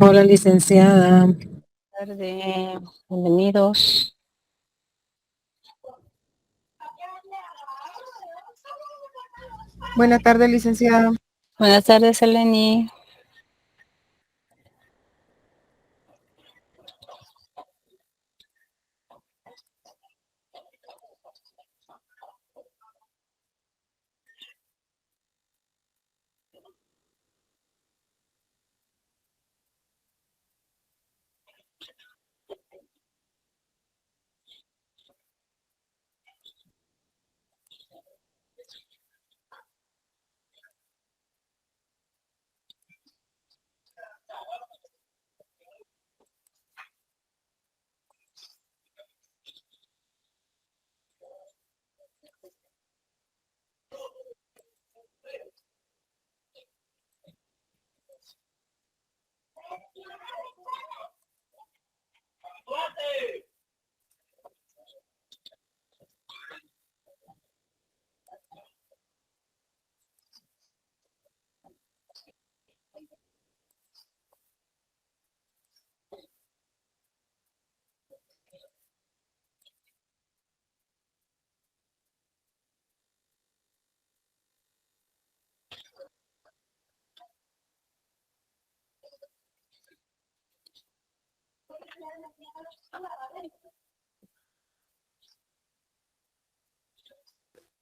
Hola, licenciada. Tarde, bienvenidos. Buenas tardes, licenciada. Buenas tardes, Eleni.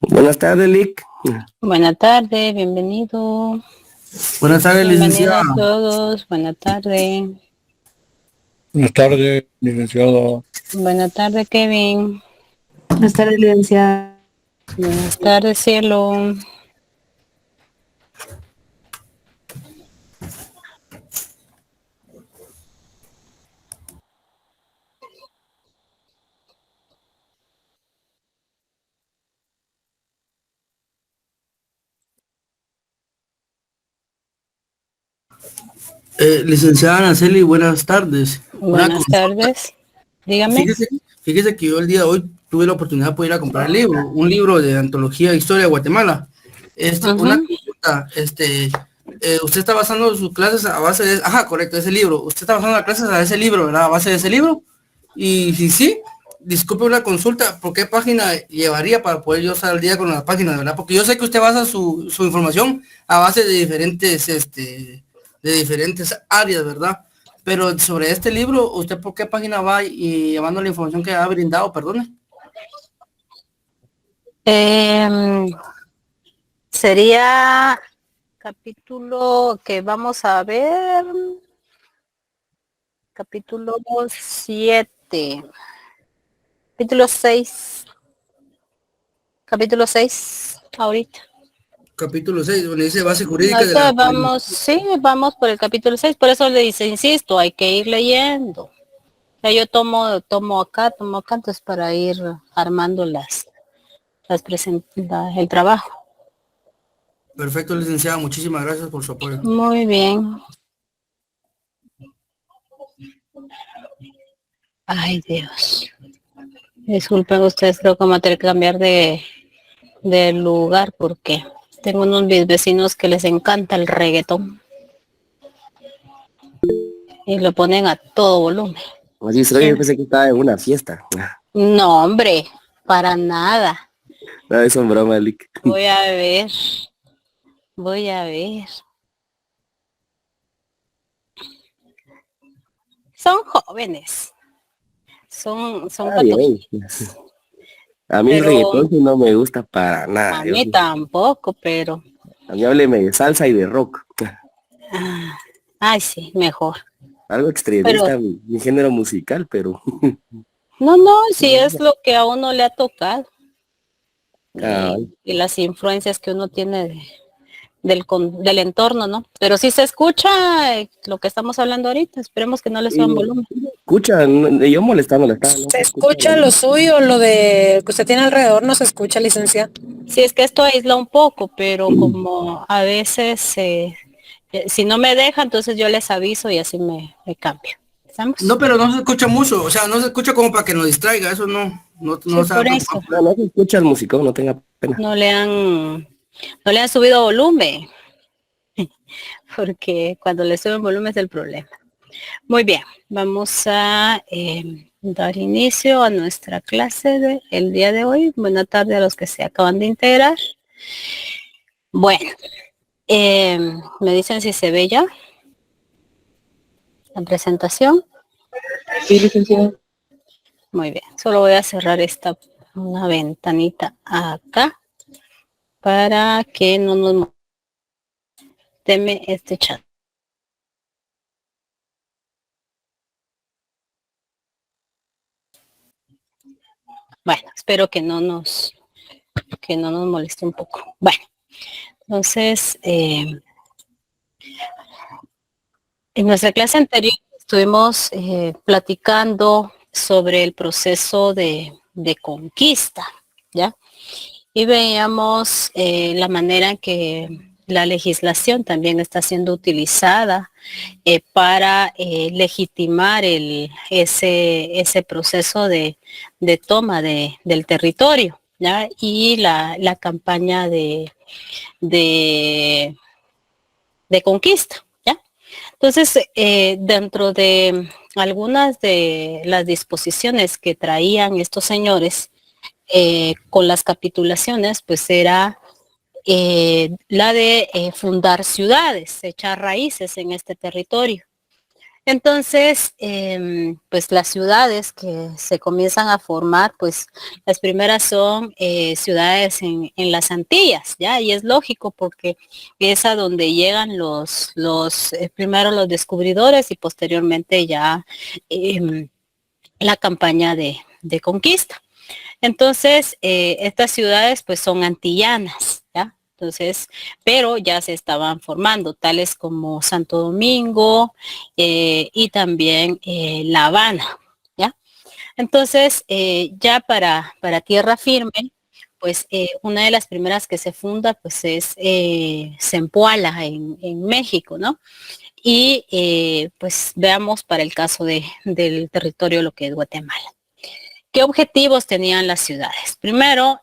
Buenas tardes, Lick. Buenas tardes, bienvenido. Buenas tardes, Bienvenido licenciada. a todos. Buenas tardes. Buenas tardes, licenciado. Buenas tardes, Kevin. Buenas tardes, licenciada. Buenas tardes, Cielo. Licenciada Araceli, buenas tardes. Una Buenas consulta. tardes. Dígame. Fíjese que yo el día de hoy tuve la oportunidad de poder ir a comprar el libro, un libro de antología de historia de Guatemala. Una Ujú. consulta, usted está basando sus clases a base de, ajá, correcto, ese libro. Usted está basando las clases a ese libro, ¿verdad? A base de ese libro. Y si sí, disculpe una consulta, ¿por qué página llevaría para poder yo estar al día con la página, verdad? Porque yo sé que usted basa su información a base de diferentes áreas, ¿verdad? Pero sobre este libro, ¿usted por qué página va y llevando la información que ha brindado, perdone? Em, Sería capítulo que vamos a ver. Capítulo 7. Capítulo 6. Capítulo 6. Ahorita. Capítulo 6 donde dice base jurídica de Ahorita la... vamos, sí, vamos por el capítulo 6. Por eso le dice, insisto, hay que ir leyendo. Ya yo tomo acá, entonces para ir armando el trabajo. Perfecto, licenciada, muchísimas gracias por su apoyo. Muy bien. Ay, Dios. Disculpen ustedes, creo que vamos a tener que cambiar de lugar porque tengo unos vecinos que les encanta el reggaetón y lo ponen a todo volumen. Así soy, yo pensé que estaba en una fiesta. No, hombre, para nada. No, es un broma, Lick. Voy a ver, voy a ver. Son jóvenes, son Ah, bien. patojitos, A mí el pero reggaetón sí no me gusta para a nada. mí tampoco, pero, A mí hábleme de salsa y de rock. ay, sí, mejor. Algo Pero, extremista, mi género musical, pero... no, si es lo que a uno le ha tocado Cabal. y las influencias que uno tiene del entorno, ¿no? Pero sí se escucha lo que estamos hablando ahorita, esperemos que no le suban Y volumen. escucha, yo molestando, no ¿Se se escucha. escucha lo suyo, lo de que usted tiene alrededor? ¿No se escucha, licenciada? Sí, es que esto aísla un poco, pero como a veces, si no me deja, entonces yo les aviso y así me cambio. No, ¿Estamos? pero no se escucha mucho, o sea, no se escucha como para que nos distraiga, eso no Sí, se va a por preocupar. eso. No, no se escucha el músico, no tenga pena. No le han, no le han subido volumen, porque cuando le suben volumen es el problema. Muy bien, vamos a dar inicio a nuestra clase del día de hoy. Buenas tardes a los que se acaban de integrar. Bueno, me dicen si se ve ya la presentación. Sí, licenciada. Muy bien, solo voy a cerrar una ventanita acá para que no nos teme este chat. Bueno, espero que no nos moleste un poco. Bueno, entonces, en nuestra clase anterior estuvimos platicando sobre el proceso de conquista, ¿ya? Y veíamos la manera en que la legislación también está siendo utilizada para legitimar ese proceso de toma del territorio, ¿ya? Y la campaña de conquista, ¿ya? Entonces, dentro de algunas de las disposiciones que traían estos señores con las capitulaciones, pues era la de fundar ciudades, echar raíces en este territorio. Entonces, pues las ciudades que se comienzan a formar, pues las primeras son ciudades en las Antillas, ¿ya? Y es lógico porque es a donde llegan primero los descubridores y posteriormente ya la campaña de conquista. Entonces, estas ciudades pues son antillanas, ¿ya? Entonces, pero ya se estaban formando, tales como Santo Domingo y también La Habana, ¿ya? Entonces, ya para tierra firme, pues una de las primeras que se funda pues es Zempoala en México, ¿no? Y pues veamos para el caso del territorio lo que es Guatemala. ¿Qué objetivos tenían las ciudades? Primero,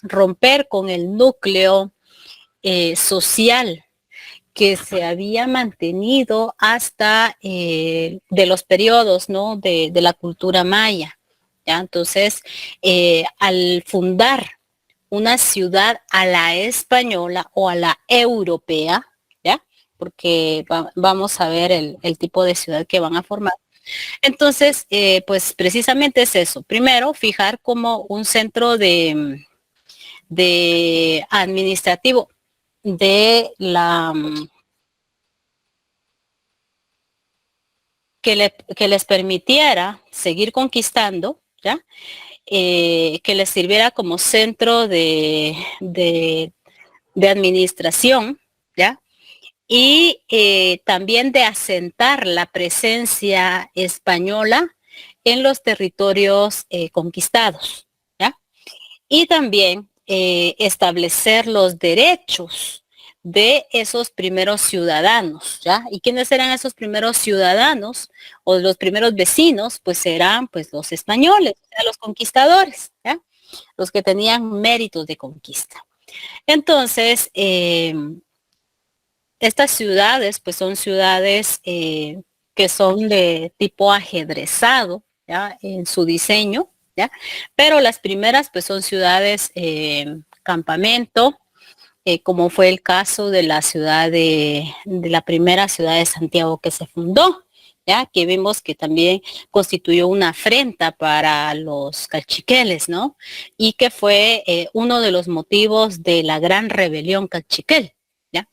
romper con el núcleo social que se había mantenido hasta de los periodos, ¿no? de la cultura maya. ¿Ya? Entonces, al fundar una ciudad a la española o a la europea, ¿ya? Porque vamos a ver el tipo de ciudad que van a formar. Entonces, pues precisamente es eso. Primero, fijar como un centro de administrativo de que les permitiera seguir conquistando, ¿ya? Que les sirviera como centro de administración, ¿ya? Y también de asentar la presencia española en los territorios conquistados, ¿ya? Y también establecer los derechos de esos primeros ciudadanos, ¿ya? ¿Y quiénes eran esos primeros ciudadanos o los primeros vecinos? Pues eran pues los españoles, los conquistadores, ¿ya? Los que tenían méritos de conquista. Entonces, estas ciudades, pues son ciudades que son de tipo ajedrezado, ¿ya? En su diseño, ¿ya? Pero las primeras, pues son ciudades campamento, como fue el caso de la ciudad de la primera ciudad de Santiago que se fundó, ¿ya? Que vimos que también constituyó una afrenta para los cachiqueles, ¿no? Y que fue uno de los motivos de la gran rebelión cachiquel. ¿Ya?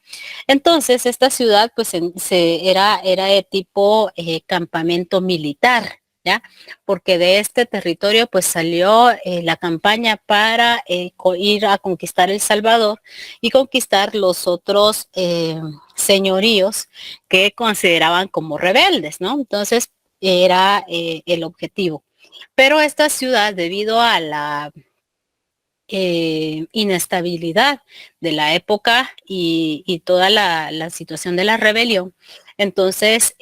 Entonces, esta ciudad pues era de tipo campamento militar, ¿ya? Porque de este territorio pues salió la campaña para ir a conquistar El Salvador y conquistar los otros señoríos que consideraban como rebeldes, ¿no? Entonces, era el objetivo. Pero esta ciudad, debido a la inestabilidad de la época y toda la situación de la rebelión, entonces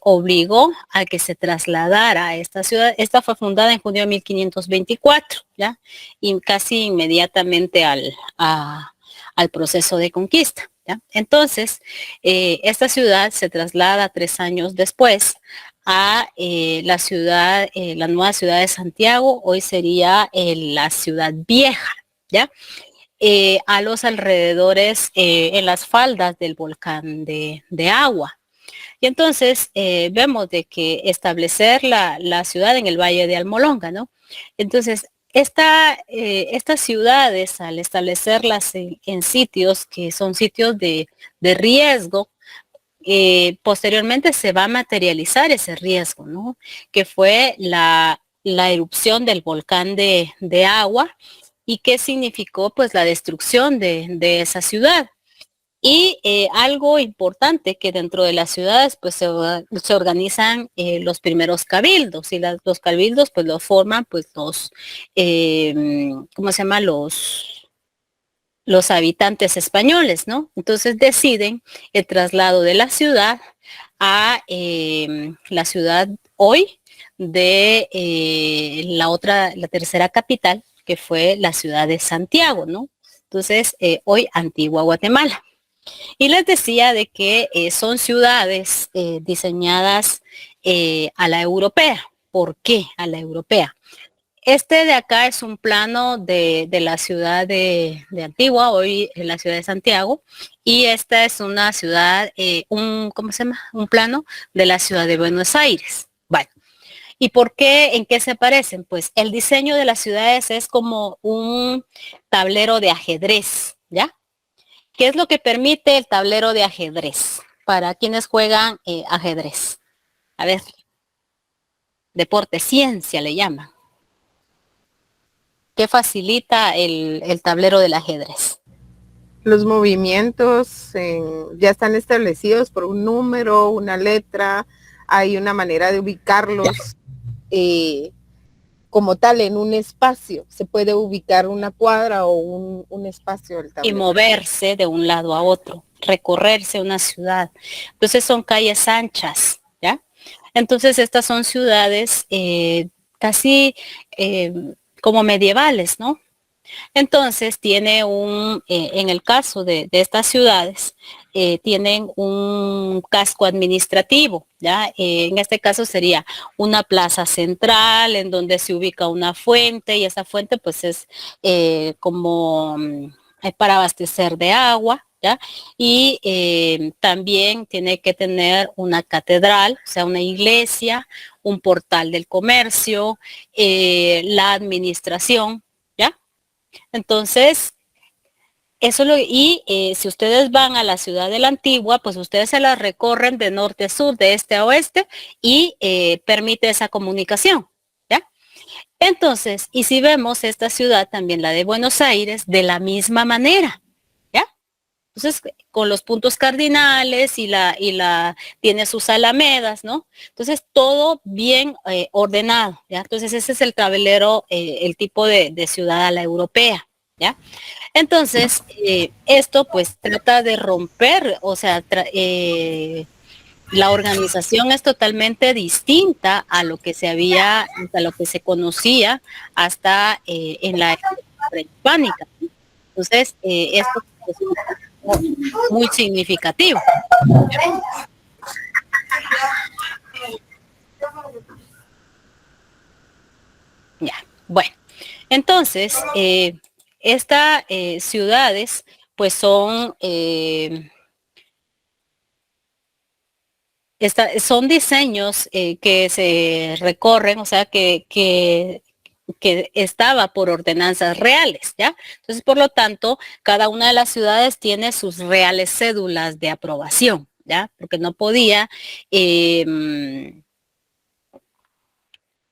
obligó a que se trasladara a esta ciudad. Esta fue fundada en junio de 1524, ¿ya? Y casi inmediatamente al proceso de conquista. ¿ya? Entonces, esta ciudad se traslada 3 años después a la ciudad, la nueva ciudad de Santiago, hoy sería la ciudad vieja, ¿ya? A los alrededores, en las faldas del volcán de Agua. Y entonces vemos de que establecer la ciudad en el Valle de Almolonga, ¿no? Entonces, estas ciudades, al establecerlas en sitios que son sitios de riesgo, posteriormente se va a materializar ese riesgo, ¿no? Que fue la erupción del volcán de Agua y que significó pues la destrucción de esa ciudad. Y algo importante que dentro de las ciudades pues se organizan los primeros cabildos y los cabildos pues los forman pues los, ¿cómo se llama? Los habitantes españoles, ¿no? Entonces deciden el traslado de la ciudad a la ciudad hoy de la tercera capital, que fue la ciudad de Santiago, ¿no? Entonces, hoy Antigua Guatemala. Y les decía de que son ciudades diseñadas a la europea. ¿Por qué a la europea? Este de acá es un plano de la ciudad de Antigua, hoy en la ciudad de Santiago, y esta es una ciudad, ¿cómo se llama? Un plano de la ciudad de Buenos Aires. Bueno, ¿y por qué? ¿En qué se parecen? Pues el diseño de las ciudades es como un tablero de ajedrez, ¿ya? ¿Qué es lo que permite el tablero de ajedrez? Para quienes juegan ajedrez. A ver, deporte, ciencia le llaman. ¿Qué facilita el tablero del ajedrez? Los movimientos ya están establecidos por un número, una letra, hay una manera de ubicarlos como tal en un espacio. Se puede ubicar una cuadra o un espacio del tablero. Y moverse de un lado a otro, recorrerse una ciudad. Entonces son calles anchas, ¿ya? Entonces estas son ciudades casi como medievales, ¿no? Entonces tiene en el caso de estas ciudades, tienen un casco administrativo, ¿ya? En este caso sería una plaza central en donde se ubica una fuente y esa fuente pues es como para abastecer de agua, ¿ya? Y también tiene que tener una catedral, o sea, una iglesia, un portal del comercio, la administración, ¿ya? Entonces, si ustedes van a la ciudad de la Antigua, pues ustedes se la recorren de norte a sur, de este a oeste y permite esa comunicación, ¿ya? Entonces, y si vemos esta ciudad, también la de Buenos Aires, de la misma manera, ¿ya? Entonces, con los puntos cardinales tiene sus alamedas, ¿no? Entonces, todo bien ordenado, ¿ya? Entonces, ese es el tablero, el tipo de ciudad a la europea, ¿ya? Entonces, esto pues trata de romper, o sea, la organización es totalmente distinta a lo que a lo que se conocía hasta en la época prehispánica. Entonces, esto es muy significativo. Ya, bueno, entonces, estas ciudades pues son son diseños que se recorren, o sea que estaba por ordenanzas reales, ¿ya? Entonces, por lo tanto, cada una de las ciudades tiene sus reales cédulas de aprobación, ¿ya? Porque no podía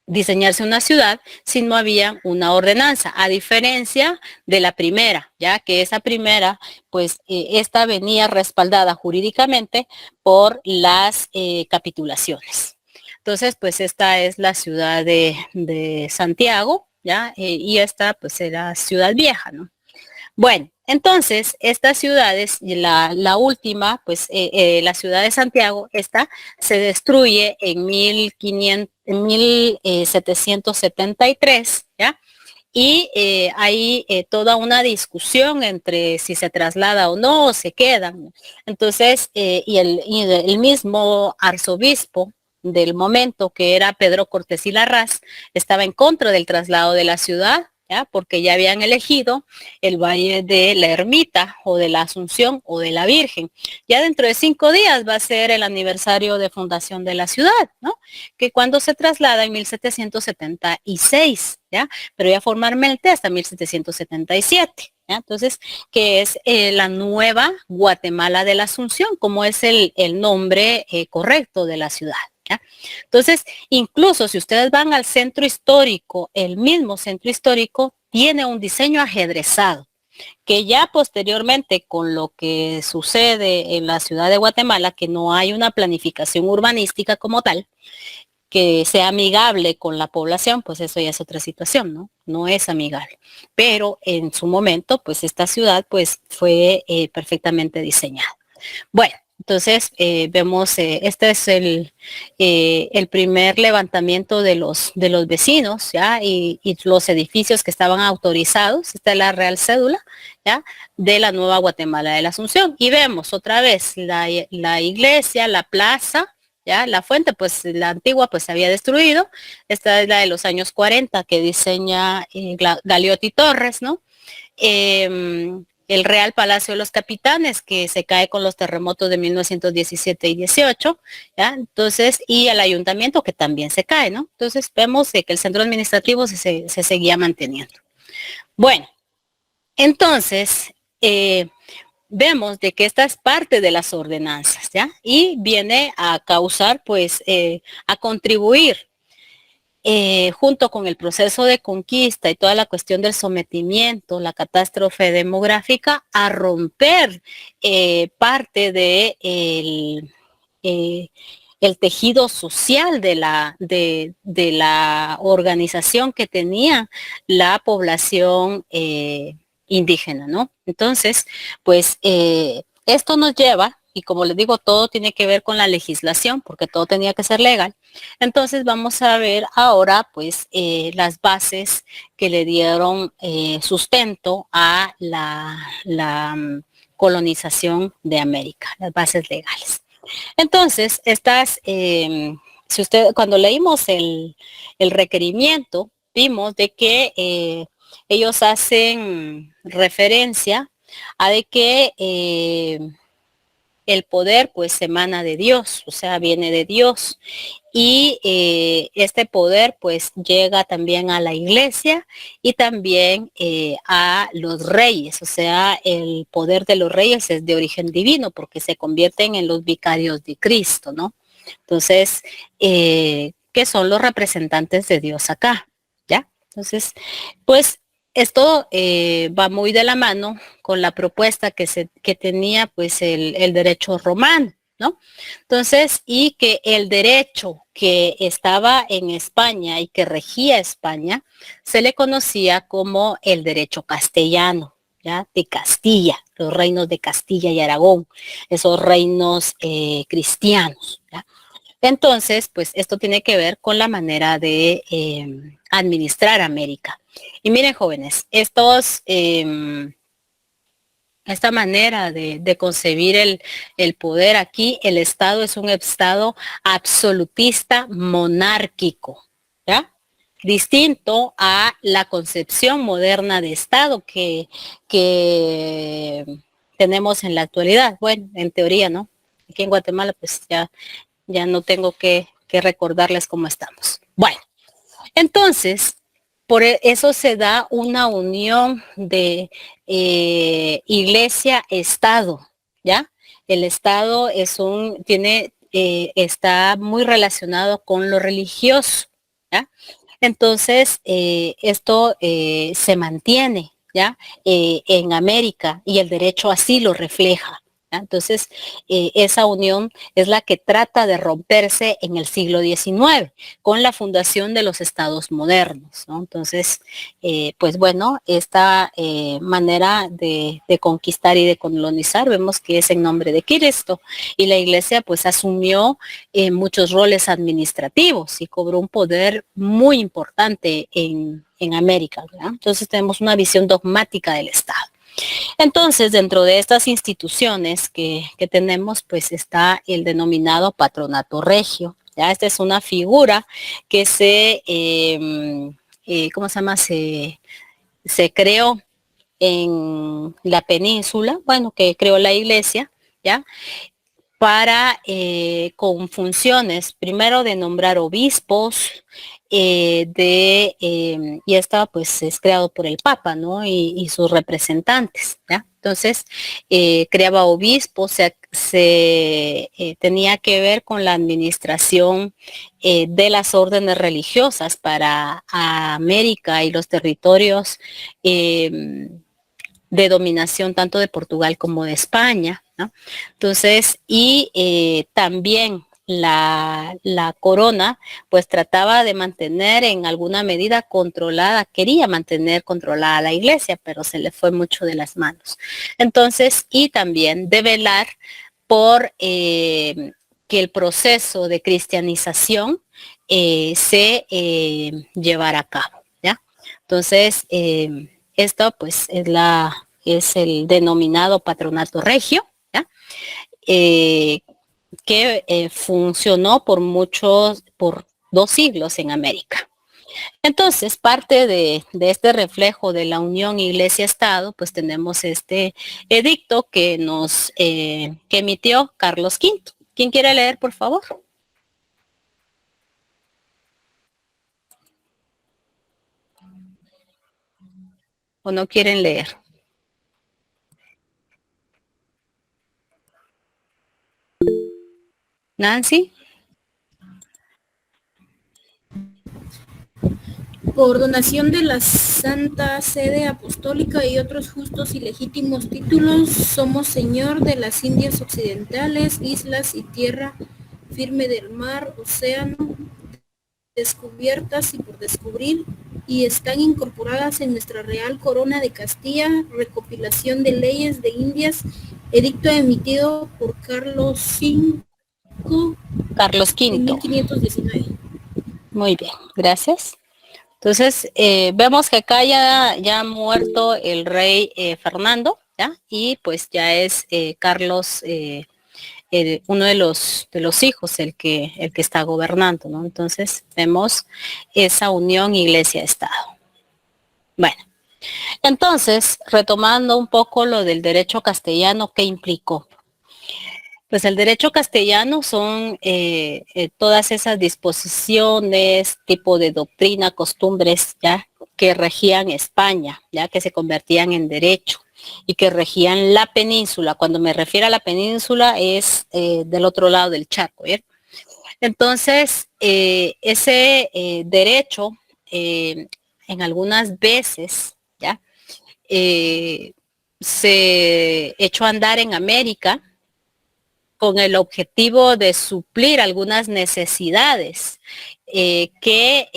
diseñarse una ciudad si no había una ordenanza, a diferencia de la primera, ya que esa primera, pues esta venía respaldada jurídicamente por las capitulaciones. Entonces, pues esta es la ciudad de Santiago, ya, y esta pues era Ciudad Vieja, ¿no? Bueno, entonces, estas ciudades, la última, pues la ciudad de Santiago, esta se destruye en 1773, ¿ya? y hay toda una discusión entre si se traslada o no, o se quedan. Entonces, y el mismo arzobispo del momento, que era Pedro Cortés y Larraz, estaba en contra del traslado de la ciudad, ¿ya? Porque ya habían elegido el Valle de la Ermita o de la Asunción o de la Virgen. Ya dentro de 5 días va a ser el aniversario de fundación de la ciudad, ¿no? Que cuando se traslada en 1776, ¿ya? Pero ya formalmente hasta 1777. ¿ya? Entonces, que es la nueva Guatemala de la Asunción, como es el nombre correcto de la ciudad. ¿ya? Entonces, incluso si ustedes van al centro histórico, el mismo centro histórico tiene un diseño ajedrezado, que ya posteriormente con lo que sucede en la ciudad de Guatemala, que no hay una planificación urbanística como tal, que sea amigable con la población, pues eso ya es otra situación, ¿no? No es amigable. Pero en su momento, pues esta ciudad pues fue perfectamente diseñada. Bueno, entonces vemos, este es el primer levantamiento de los vecinos, ¿ya? Y los edificios que estaban autorizados, esta es la real cédula, ¿ya? De la Nueva Guatemala de la Asunción. Y vemos otra vez la iglesia, la plaza, ¿ya? La fuente, pues la antigua pues se había destruido. Esta es la de los años 40 que diseña Galeotti Torres, ¿no? El Real Palacio de los Capitanes, que se cae con los terremotos de 1917 y 18, ¿ya? Entonces, y el ayuntamiento que también se cae, ¿no? Entonces vemos que el centro administrativo se seguía manteniendo. Bueno, entonces, vemos de que esta es parte de las ordenanzas, ¿ya? Y viene a causar, pues, a contribuir junto con el proceso de conquista y toda la cuestión del sometimiento, la catástrofe demográfica, a romper parte de el tejido social de la organización que tenía la población indígena, ¿no? Entonces, pues esto nos lleva, y como les digo, todo tiene que ver con la legislación, porque todo tenía que ser legal. Entonces vamos a ver ahora, pues, las bases que le dieron sustento a la colonización de América, las bases legales. Entonces, estas, si usted, cuando leímos el requerimiento, vimos de que ellos hacen referencia a de que el poder pues emana de Dios, o sea, viene de Dios. Y este poder pues llega también a la iglesia y también a los reyes, o sea, el poder de los reyes es de origen divino porque se convierten en los vicarios de Cristo, ¿no? Entonces, que son los representantes de Dios acá, ¿ya? Entonces, pues esto va muy de la mano con la propuesta que tenía pues el derecho romano, ¿no? Entonces, y que el derecho que estaba en España y que regía España se le conocía como el derecho castellano, ¿ya? De Castilla, los reinos de Castilla y Aragón, esos reinos cristianos, ¿ya? Entonces, pues esto tiene que ver con la manera de administrar América. Y miren, jóvenes, esta manera de concebir el poder aquí, el Estado es un Estado absolutista monárquico, ¿ya? Distinto a la concepción moderna de Estado que tenemos en la actualidad. Bueno, en teoría, ¿no? Aquí en Guatemala, pues ya no tengo que recordarles cómo estamos. Bueno, entonces, por eso se da una unión de iglesia-estado, ¿ya? El Estado está muy relacionado con lo religioso, ¿ya? Entonces, esto se mantiene, ¿ya? En América y el derecho así lo refleja, ¿ya? Entonces, esa unión es la que trata de romperse en el siglo XIX con la fundación de los estados modernos, ¿no? Entonces, pues bueno, esta manera de conquistar y de colonizar, vemos que es en nombre de Cristo, y la iglesia pues asumió muchos roles administrativos y cobró un poder muy importante en América, ¿verdad? Entonces tenemos una visión dogmática del Estado. Entonces, dentro de estas instituciones que tenemos, pues está el denominado patronato regio. Ya, esta es una figura que ¿cómo se llama? Se creó en la península, bueno, que creó la iglesia, ¿ya? Para, con funciones, primero de nombrar obispos, y esta pues es creado por el Papa, ¿no? Y sus representantes, ¿ya? Entonces, creaba obispos, tenía que ver con la administración de las órdenes religiosas para América y los territorios de dominación tanto de Portugal como de España, ¿no? Entonces, y también la corona pues trataba de mantener en alguna medida controlada, quería mantener controlada la iglesia, pero se le fue mucho de las manos. Entonces, y también de velar por que el proceso de cristianización se llevara a cabo, ¿ya? Entonces, esto pues es el denominado patronato regio, ¿ya? Que funcionó por 2 siglos en América. Entonces, parte de este reflejo de la unión iglesia-estado, pues tenemos este edicto que que emitió Carlos V. ¿Quién quiere leer, por favor? ¿O no quieren leer? Nancy. Por donación de la Santa Sede Apostólica y otros justos y legítimos títulos, somos Señor de las Indias Occidentales, islas y tierra firme del mar, océano, descubiertas y por descubrir, y están incorporadas en nuestra Real Corona de Castilla, recopilación de leyes de Indias, edicto emitido por Carlos V. En 1519. Muy bien, gracias. Entonces, vemos que acá ya ha muerto el rey Fernando, ¿ya? Y pues ya es Carlos, uno de los hijos, el que está gobernando, ¿no? Entonces, vemos esa unión iglesia-estado. Bueno, entonces, retomando un poco lo del derecho castellano, ¿qué implicó? Pues el derecho castellano son todas esas disposiciones, tipo de doctrina, costumbres, ya que regían España, ya que se convertían en derecho y que regían la península. Cuando me refiero a la península es del otro lado del charco, ¿bien? Entonces, ese derecho, en algunas veces, ya, se echó a andar en América con el objetivo de suplir algunas necesidades que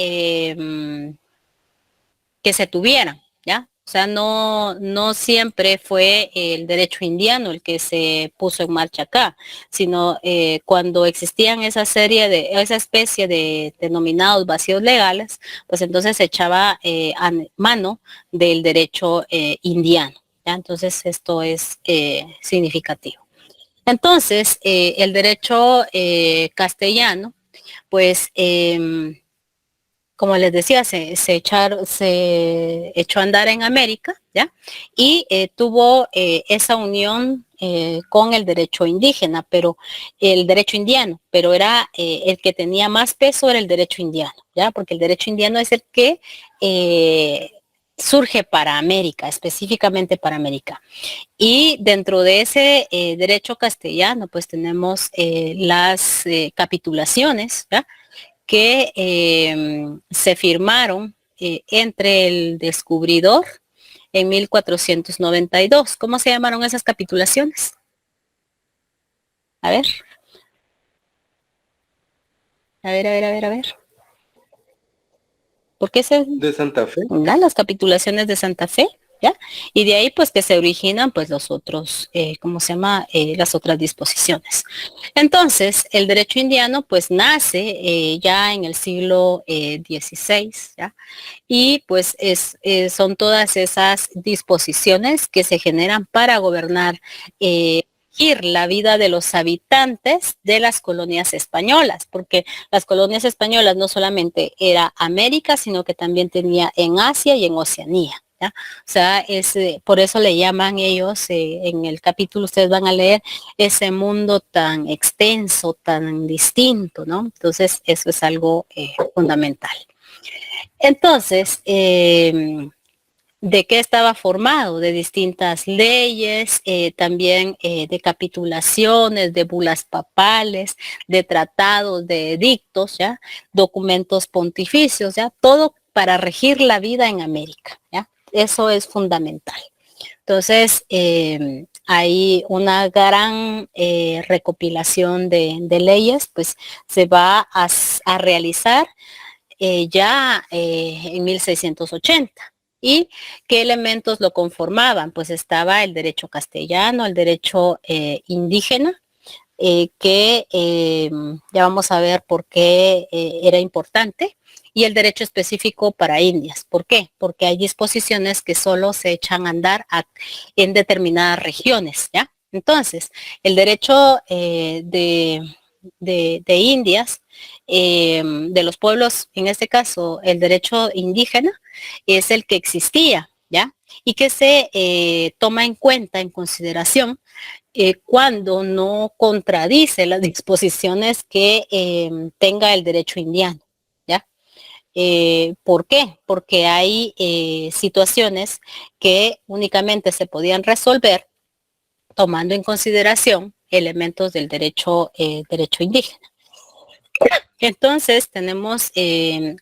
se tuvieran, ¿ya? O sea, no siempre fue el derecho indiano el que se puso en marcha acá, sino cuando existían esa especie de denominados vacíos legales, pues entonces se echaba a mano del derecho indiano, ¿ya? Entonces esto es significativo. Entonces, el derecho castellano, pues, como les decía, se echó a andar en América, ¿ya? Y tuvo esa unión con el derecho indígena, pero el derecho indiano, pero era el que tenía más peso era el derecho indiano, ¿ya? Porque el derecho indiano es el que surge para América, específicamente para América. Y dentro de ese derecho castellano, pues tenemos las capitulaciones, ¿ya? Que se firmaron entre el descubridor en 1492. ¿Cómo se llamaron esas capitulaciones? A ver. A ver. ¿Por qué se De Santa Fe. dan las capitulaciones de Santa Fe? ¿Ya? Y de ahí pues que se originan pues los otros, ¿cómo se llama? Las otras disposiciones. Entonces, el derecho indiano pues nace ya en el siglo XVI, ¿ya? Y pues son todas esas disposiciones que se generan para gobernar regir la vida de los habitantes de las colonias españolas, porque las colonias españolas no solamente era América, sino que también tenía en Asia y en Oceanía. ¿Ya? O sea, por eso le llaman ellos, en el capítulo ustedes van a leer ese mundo tan extenso, tan distinto, ¿no? Entonces, eso es algo fundamental. Entonces, ¿de qué estaba formado? De distintas leyes, también de capitulaciones, de bulas papales, de tratados, de edictos, ¿ya? Documentos pontificios, ¿ya? Todo para regir la vida en América, ¿ya? Eso es fundamental. Entonces, hay una gran recopilación de leyes, pues se va a realizar ya en 1680. ¿Y qué elementos lo conformaban? Pues estaba el derecho castellano, el derecho indígena, que ya vamos a ver por qué era importante, y el derecho específico para Indias. ¿Por qué? Porque hay disposiciones que solo se echan a andar en determinadas regiones, ¿ya? Entonces, el derecho de Indias, de los pueblos, en este caso, el derecho indígena, es el que existía, ¿ya? Y que se toma en cuenta, en consideración, cuando no contradice las disposiciones que tenga el derecho indiano, ¿ya? ¿Por qué? Porque hay situaciones que únicamente se podían resolver tomando en consideración elementos del derecho indígena. Entonces tenemos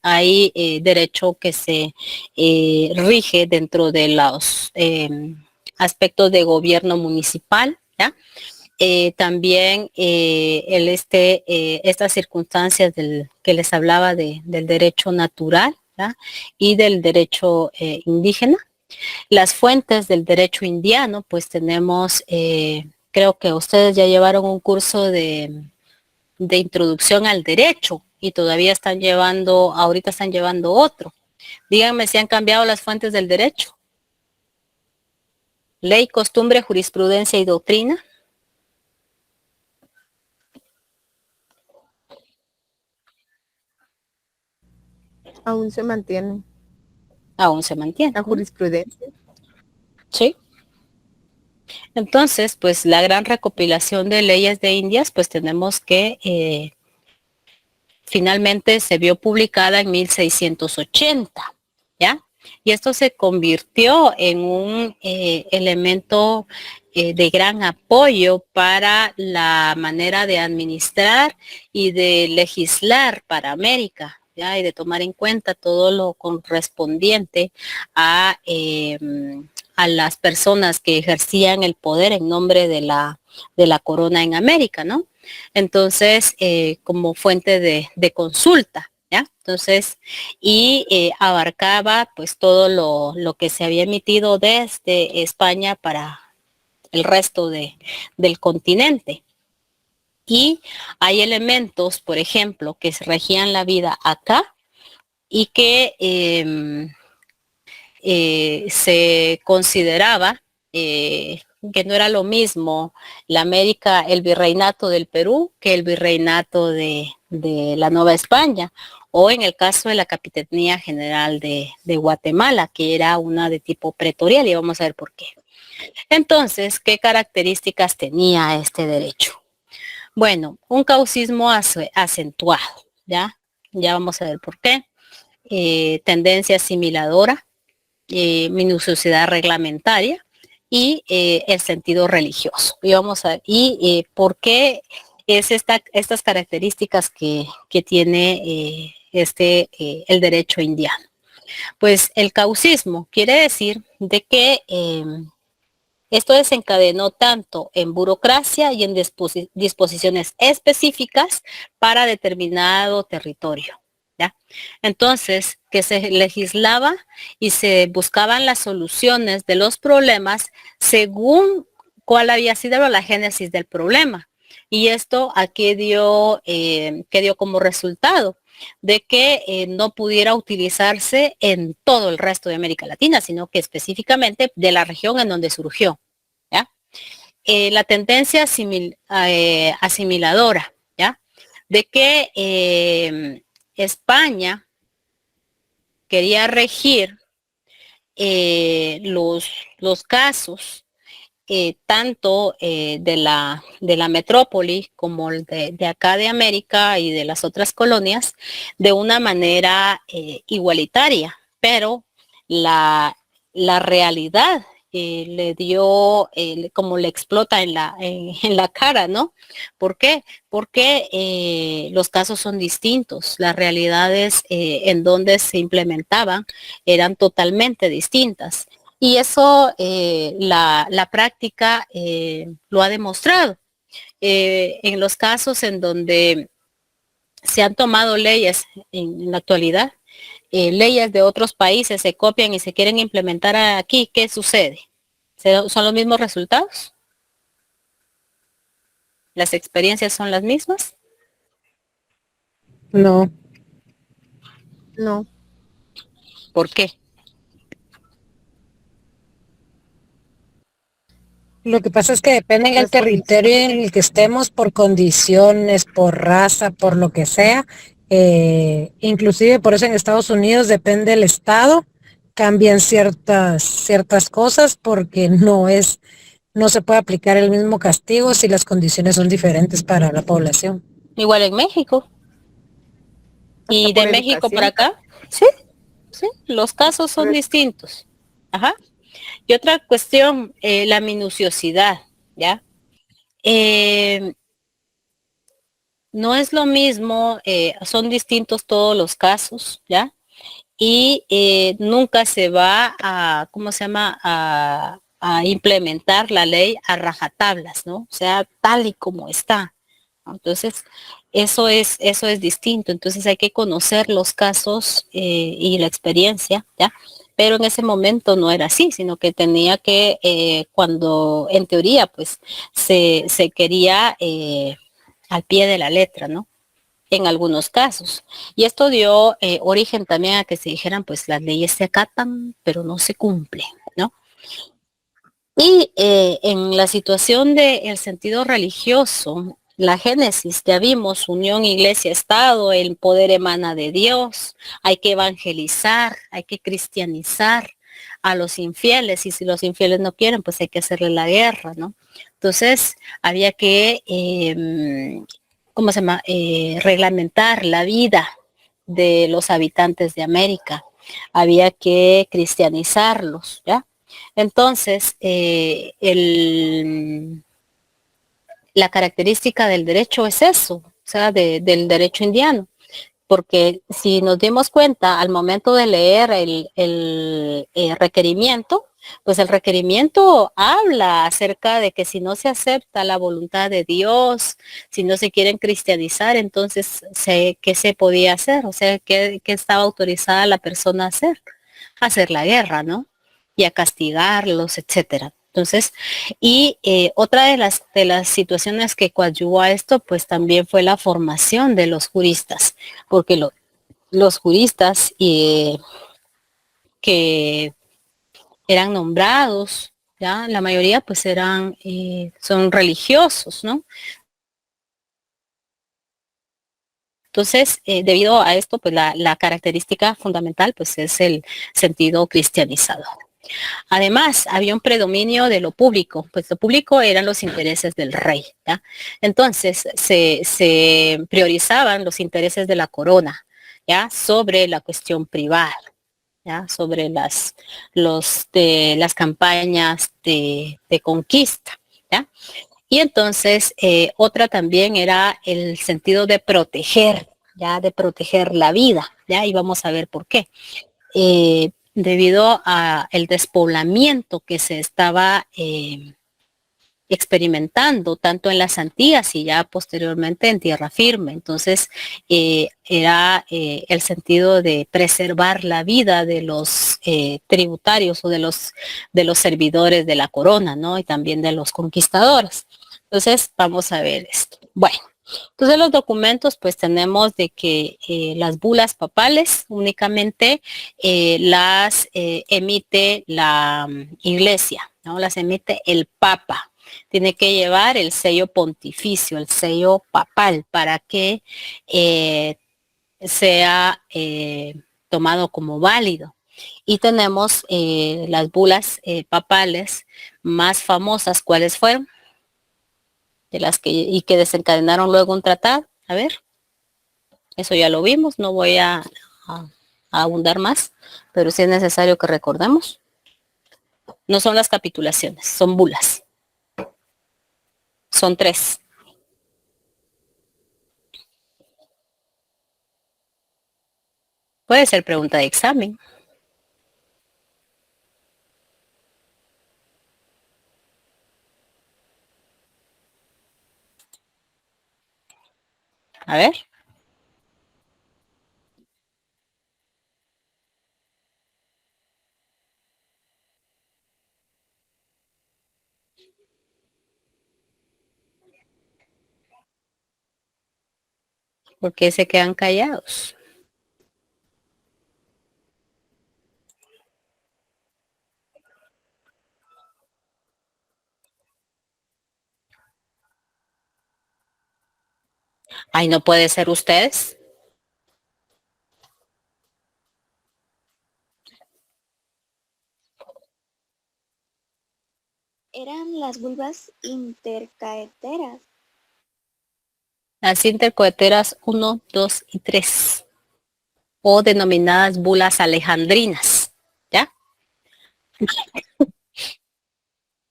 ahí derecho que se rige dentro de los aspectos de gobierno municipal, ¿ya? También estas circunstancias que les hablaba del derecho natural, ¿ya? Y del derecho indígena. Las fuentes del derecho indiano, pues tenemos, creo que ustedes ya llevaron un curso de introducción al derecho y todavía ahorita están llevando otro. Díganme si han cambiado las fuentes del derecho. Ley, costumbre, jurisprudencia y doctrina. Aún se mantiene Aún se mantiene. la jurisprudencia. Sí. Entonces, pues la gran recopilación de leyes de Indias, pues tenemos que finalmente se vio publicada en 1680, ¿ya? Y esto se convirtió en un elemento de gran apoyo para la manera de administrar y de legislar para América, ¿ya? Y de tomar en cuenta todo lo correspondiente a las personas que ejercían el poder en nombre de la corona en América, ¿no? Entonces, como fuente de consulta, ¿ya? Entonces, y abarcaba pues todo lo que se había emitido desde España para el resto del continente. Y hay elementos, por ejemplo, que regían la vida acá y que se consideraba que no era lo mismo la América, el virreinato del Perú que el virreinato de la Nueva España, o en el caso de la Capitanía General de Guatemala, que era una de tipo pretorial, y vamos a ver por qué. Entonces, ¿qué características tenía este derecho? Bueno, un causismo acentuado, ¿ya? Ya vamos a ver por qué. Tendencia asimiladora, minuciosidad reglamentaria y el sentido religioso. Y vamos a ver, por qué es estas características que tiene el derecho indiano. Pues el causismo quiere decir de que Esto desencadenó tanto en burocracia y en disposiciones específicas para determinado territorio, ¿ya? Entonces, que se legislaba y se buscaban las soluciones de los problemas según cuál había sido la génesis del problema. Y esto aquí que dio como resultado de que no pudiera utilizarse en todo el resto de América Latina, sino que específicamente de la región en donde surgió, ¿ya? La tendencia asimiladora, ¿ya? De que España quería regir los casos tanto de la metrópoli como de acá de América y de las otras colonias de una manera igualitaria, pero la realidad le dio, como le explota en la cara, ¿no? ¿Por qué? Porque los casos son distintos, las realidades en donde se implementaban eran totalmente distintas. Y eso la práctica lo ha demostrado. En los casos en donde se han tomado leyes en la actualidad, leyes de otros países se copian y se quieren implementar aquí, ¿qué sucede? ¿Son los mismos resultados? ¿Las experiencias son las mismas? No. No. ¿Por qué? Lo que pasa es que depende del Las territorio en el que estemos, por condiciones, por raza, por lo que sea. Inclusive por eso en Estados Unidos depende del estado, cambian ciertas cosas porque no se puede aplicar el mismo castigo si las condiciones son diferentes para la población. Igual en México. Y por de México para educación. acá, sí, los casos son distintos. Ajá. Y otra cuestión, la minuciosidad, ¿ya? No es lo mismo, son distintos todos los casos, ¿ya? Y nunca se va a, ¿cómo se llama? A implementar la ley a rajatablas, ¿no? O sea, tal y como está. Entonces, eso es distinto. Entonces hay que conocer los casos y la experiencia, ¿ya? Pero en ese momento no era así, sino que tenía que, cuando en teoría, pues, se quería al pie de la letra, ¿no? En algunos casos. Y esto dio origen también a que se dijeran, pues, las leyes se acatan, pero no se cumplen, ¿no? Y en la situación del sentido religioso, la génesis, ya vimos, unión iglesia-estado, el poder emana de Dios, hay que evangelizar, hay que cristianizar a los infieles, y si los infieles no quieren, pues hay que hacerle la guerra, ¿no? Entonces, había que, ¿cómo se llama? Reglamentar la vida de los habitantes de América, había que cristianizarlos, ¿ya? Entonces, la característica del derecho es eso, o sea, del derecho indiano, porque si nos dimos cuenta al momento de leer el requerimiento, pues el requerimiento habla acerca de que si no se acepta la voluntad de Dios, si no se quieren cristianizar, entonces, ¿qué se podía hacer? O sea, ¿qué estaba autorizada la persona a hacer? Hacer la guerra, ¿no? Y a castigarlos, etcétera. Entonces, y otra de las situaciones que coadyuvó a esto, pues también fue la formación de los juristas, porque los juristas que eran nombrados, ya la mayoría pues son religiosos, ¿no? Entonces, debido a esto, pues la característica fundamental pues es el sentido cristianizador. Además, había un predominio de lo público, pues lo público eran los intereses del rey, ¿ya? Entonces, se priorizaban los intereses de la corona, ¿ya? Sobre la cuestión privada, ¿ya? Sobre las campañas de conquista, ¿ya? Y entonces, otra también era el sentido de proteger, ¿ya? De proteger la vida, ¿ya? Y vamos a ver por qué. debido a el despoblamiento que se estaba experimentando tanto en las Antillas y ya posteriormente en tierra firme. Entonces era el sentido de preservar la vida de los tributarios o de los servidores de la corona, ¿no? Y también de los conquistadores. Entonces vamos a ver esto. Bueno. Entonces los documentos pues tenemos de que las bulas papales únicamente las emite la iglesia, ¿no? Las emite el papa. Tiene que llevar el sello pontificio, el sello papal para que sea tomado como válido. Y tenemos las bulas papales más famosas. ¿Cuáles fueron? De las que desencadenaron luego un tratado. A ver, eso ya lo vimos, no voy a abundar más, pero sí es necesario que recordemos. No son las capitulaciones, son bulas. Son 3. Puede ser pregunta de examen. A ver. ¿Por qué se quedan callados? Ay, no puede ser ustedes. Eran las vulvas intercaeteras. Las intercoeteras 1, 2 y 3. O denominadas bulas alejandrinas. ¿Ya?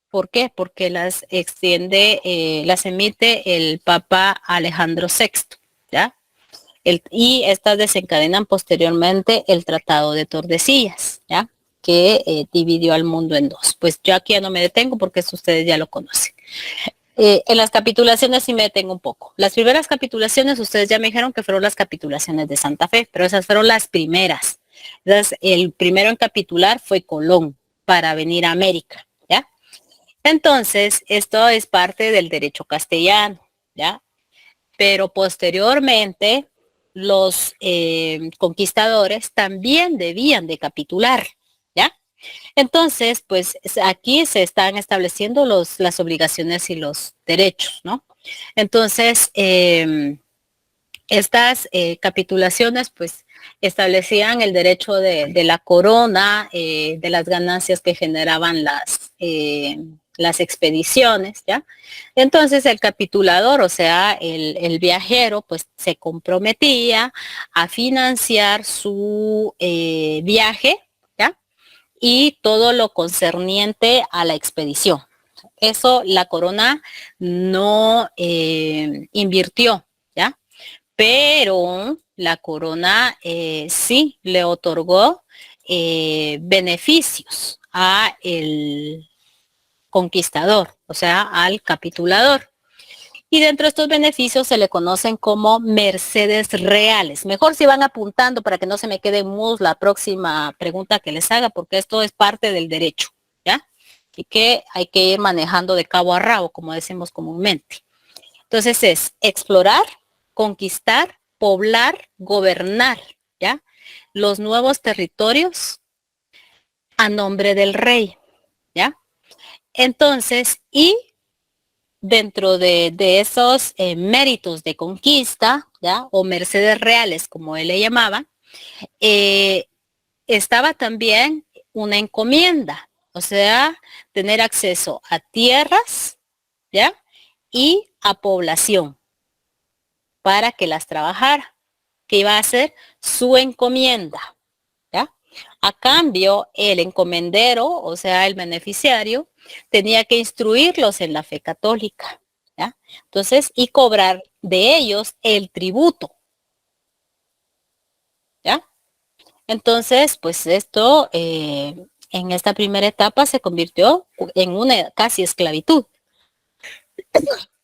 ¿Por qué? Porque las las emite el Papa Alejandro VI, ¿ya? Y estas desencadenan posteriormente el Tratado de Tordesillas, ¿ya? Que dividió al mundo en 2. Pues yo aquí ya no me detengo porque eso ustedes ya lo conocen. En las capitulaciones sí me detengo un poco. Las primeras capitulaciones, ustedes ya me dijeron que fueron las capitulaciones de Santa Fe, pero esas fueron las primeras. Entonces, el primero en capitular fue Colón para venir a América, ¿ya? Entonces, esto es parte del derecho castellano, ¿ya? Pero posteriormente, los conquistadores también debían de capitular, ¿ya? Entonces, pues aquí se están estableciendo las obligaciones y los derechos, ¿no? Entonces, estas capitulaciones, pues, establecían el derecho de la corona, de las ganancias que generaban las expediciones, ¿ya? Entonces el capitulador, o sea, el viajero, pues se comprometía a financiar su viaje, ¿ya? Y todo lo concerniente a la expedición. Eso la corona no invirtió, ¿ya? Pero la corona sí le otorgó beneficios a el conquistador, o sea, al capitulador. Y dentro de estos beneficios se le conocen como mercedes reales. Mejor si van apuntando para que no se me quede mus la próxima pregunta que les haga, porque esto es parte del derecho, ¿ya? Y que hay que ir manejando de cabo a rabo, como decimos comúnmente. Entonces es explorar, conquistar, poblar, gobernar, ¿ya? Los nuevos territorios a nombre del rey, ¿ya? Entonces, y dentro de esos méritos de conquista, ¿ya? O mercedes reales, como él le llamaba, estaba también una encomienda, o sea, tener acceso a tierras, ¿ya? Y a población para que las trabajara, que iba a ser su encomienda, ¿ya? A cambio, el encomendero, o sea, el beneficiario, tenía que instruirlos en la fe católica, ¿ya? Entonces, y cobrar de ellos el tributo, ¿ya? Entonces, pues esto en esta primera etapa se convirtió en una casi esclavitud.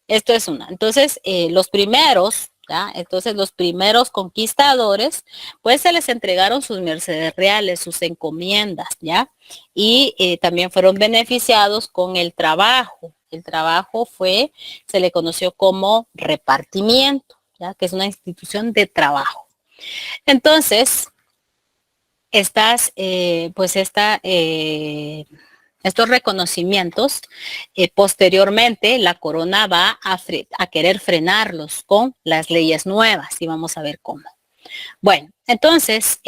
Esto es una. Entonces, los primeros, ¿ya? Entonces los primeros conquistadores, pues se les entregaron sus mercedes reales, sus encomiendas, ¿ya? Y también fueron beneficiados con el trabajo. El trabajo se le conoció como repartimiento, ¿ya? Que es una institución de trabajo. Entonces, estos reconocimientos, posteriormente la corona va a querer frenarlos con las leyes nuevas y vamos a ver cómo. Bueno, entonces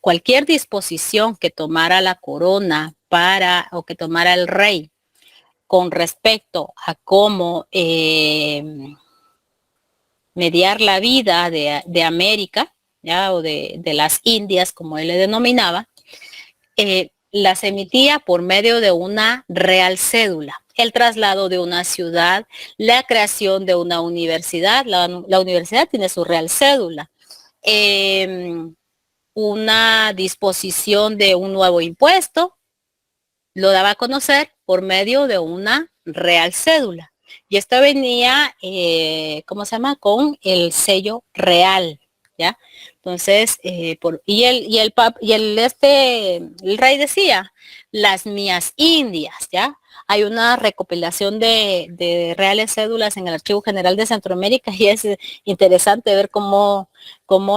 cualquier disposición que tomara la corona o que tomara el rey con respecto a cómo mediar la vida de América, ¿ya? O de las Indias, como él le denominaba, las emitía por medio de una real cédula. El traslado de una ciudad, la creación de una universidad, la universidad tiene su real cédula. Una disposición de un nuevo impuesto, lo daba a conocer por medio de una real cédula. Y esto venía, ¿cómo se llama? Con el sello real, ¿ya? Entonces, el rey decía, las mías indias, ¿ya? Hay una recopilación de reales cédulas en el Archivo General de Centroamérica y es interesante ver cómo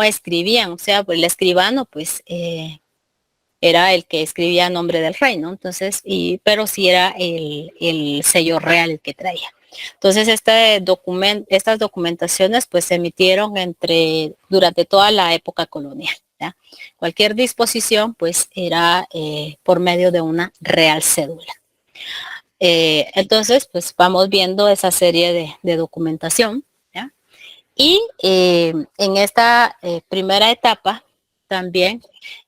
escribían. O sea, pues el escribano, pues, era el que escribía a nombre del rey, ¿no? Entonces, pero sí era el sello real el que traía. Entonces, estas documentaciones pues se emitieron durante toda la época colonial, ¿ya? Cualquier disposición pues era por medio de una real cédula. Entonces, pues vamos viendo esa serie de documentación, ¿ya? Y en esta primera etapa también,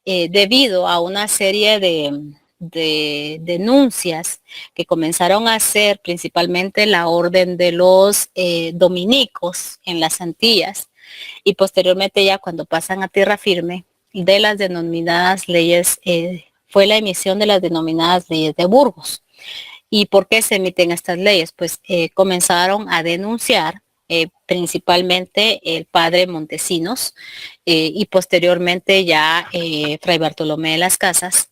debido a una serie de denuncias que comenzaron a hacer principalmente la orden de los dominicos en las Antillas y posteriormente ya cuando pasan a tierra firme, de las denominadas leyes, fue la emisión de las denominadas leyes de Burgos. ¿Y por qué se emiten estas leyes? Pues comenzaron a denunciar principalmente el padre Montesinos y posteriormente ya Fray Bartolomé de las Casas,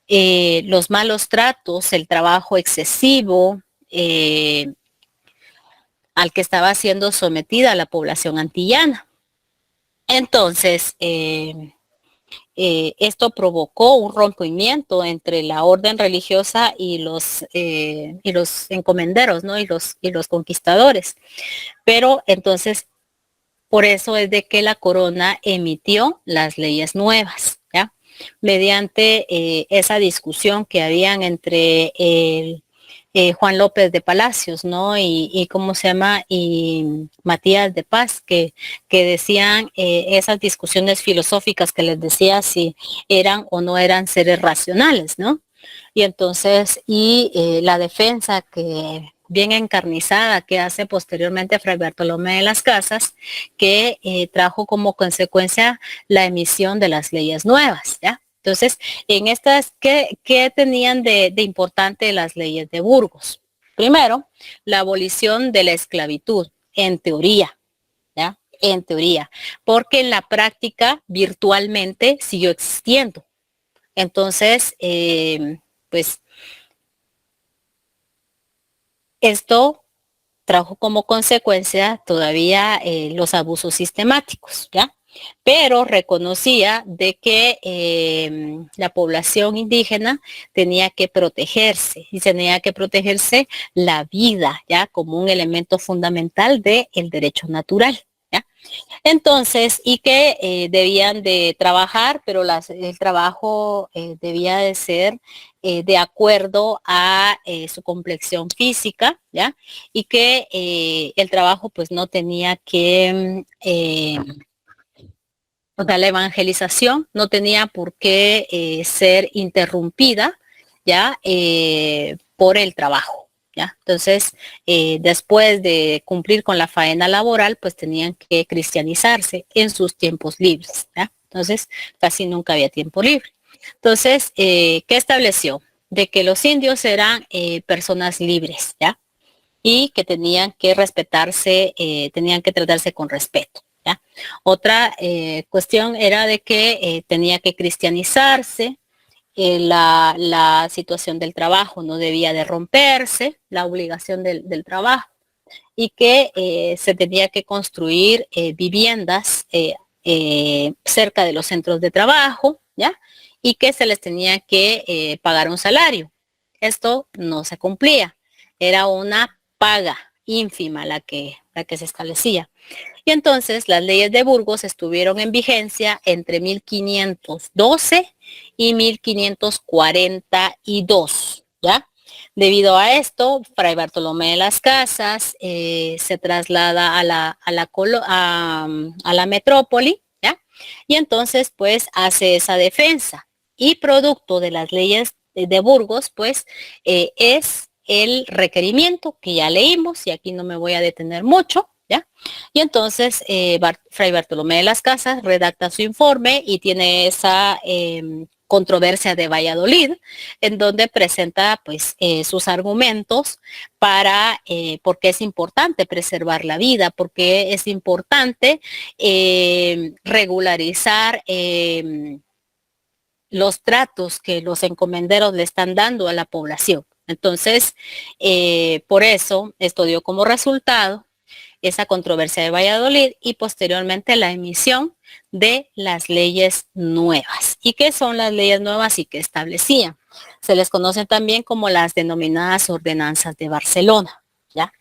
los malos tratos, el trabajo excesivo al que estaba siendo sometida la población antillana. Entonces, esto provocó un rompimiento entre la orden religiosa y los encomenderos, ¿no? y los conquistadores. Pero entonces, por eso es de que la corona emitió las leyes nuevas, ¿ya? Mediante esa discusión que habían entre Juan López de Palacios, ¿no? Y cómo se llama, y Matías de Paz, que decían esas discusiones filosóficas que les decía si eran o no eran seres racionales, ¿no? Y entonces, la defensa que bien encarnizada que hace posteriormente Fray Bartolomé de las Casas, que trajo como consecuencia la emisión de las leyes nuevas, ¿ya? Entonces, en estas, ¿qué tenían de importante las leyes de Burgos? Primero, la abolición de la esclavitud, en teoría, ¿ya? En teoría, porque en la práctica virtualmente siguió existiendo. Entonces, pues, esto trajo como consecuencia todavía los abusos sistemáticos, ¿ya? Pero reconocía de que la población indígena tenía que protegerse y tenía que protegerse la vida, ¿ya? Como un elemento fundamental del derecho natural, ¿ya? Entonces, y que debían de trabajar, pero el trabajo debía de ser de acuerdo a su complexión física, ¿ya? Y que el trabajo pues no tenía que, o sea, la evangelización no tenía por qué ser interrumpida, ¿ya? Por el trabajo. ¿Ya? Entonces, después de cumplir con la faena laboral, pues tenían que cristianizarse en sus tiempos libres, ¿ya? Entonces, casi nunca había tiempo libre. Entonces, ¿qué estableció? De que los indios eran personas libres, ¿ya? Y que tenían que respetarse, tenían que tratarse con respeto, ¿ya? Otra cuestión era de que tenía que cristianizarse, la situación del trabajo no debía de romperse, la obligación del trabajo, y que se tenía que construir viviendas cerca de los centros de trabajo, ¿ya? Y que se les tenía que pagar un salario. Esto no se cumplía. Era una paga ínfima la que se establecía. Y entonces las leyes de Burgos estuvieron en vigencia entre 1512 y 1542, ¿ya? Debido a esto, Fray Bartolomé de las Casas se traslada a la metrópoli, ¿ya? Y entonces, pues, hace esa defensa. Y producto de las leyes de Burgos, pues, es el requerimiento que ya leímos, y aquí no me voy a detener mucho, ¿ya? Y entonces, Fray Bartolomé de las Casas redacta su informe y tiene esa controversia de Valladolid, en donde presenta pues sus argumentos para por qué es importante preservar la vida, porque es importante regularizar los tratos que los encomenderos le están dando a la población. Entonces, por eso esto dio como resultado esa controversia de Valladolid y posteriormente la emisión de las leyes nuevas. ¿Y qué son las leyes nuevas y qué establecían? Se les conocen también como las denominadas ordenanzas de Barcelona, ¿ya?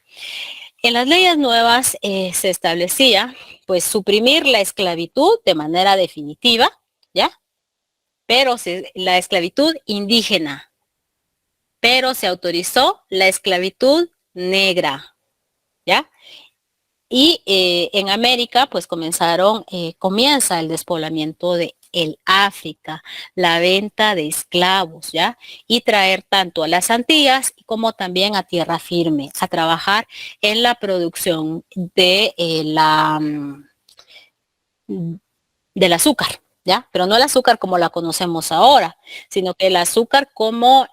En las leyes nuevas se establecía, pues, suprimir la esclavitud de manera definitiva, ¿ya? Pero la esclavitud indígena, pero se autorizó la esclavitud negra, ¿ya? Y en América, pues comienza el despoblamiento de el África, la venta de esclavos, ¿ya? Y traer tanto a las Antillas como también a tierra firme, a trabajar en la producción de del azúcar, ¿ya? Pero no el azúcar como la conocemos ahora, sino que el azúcar como,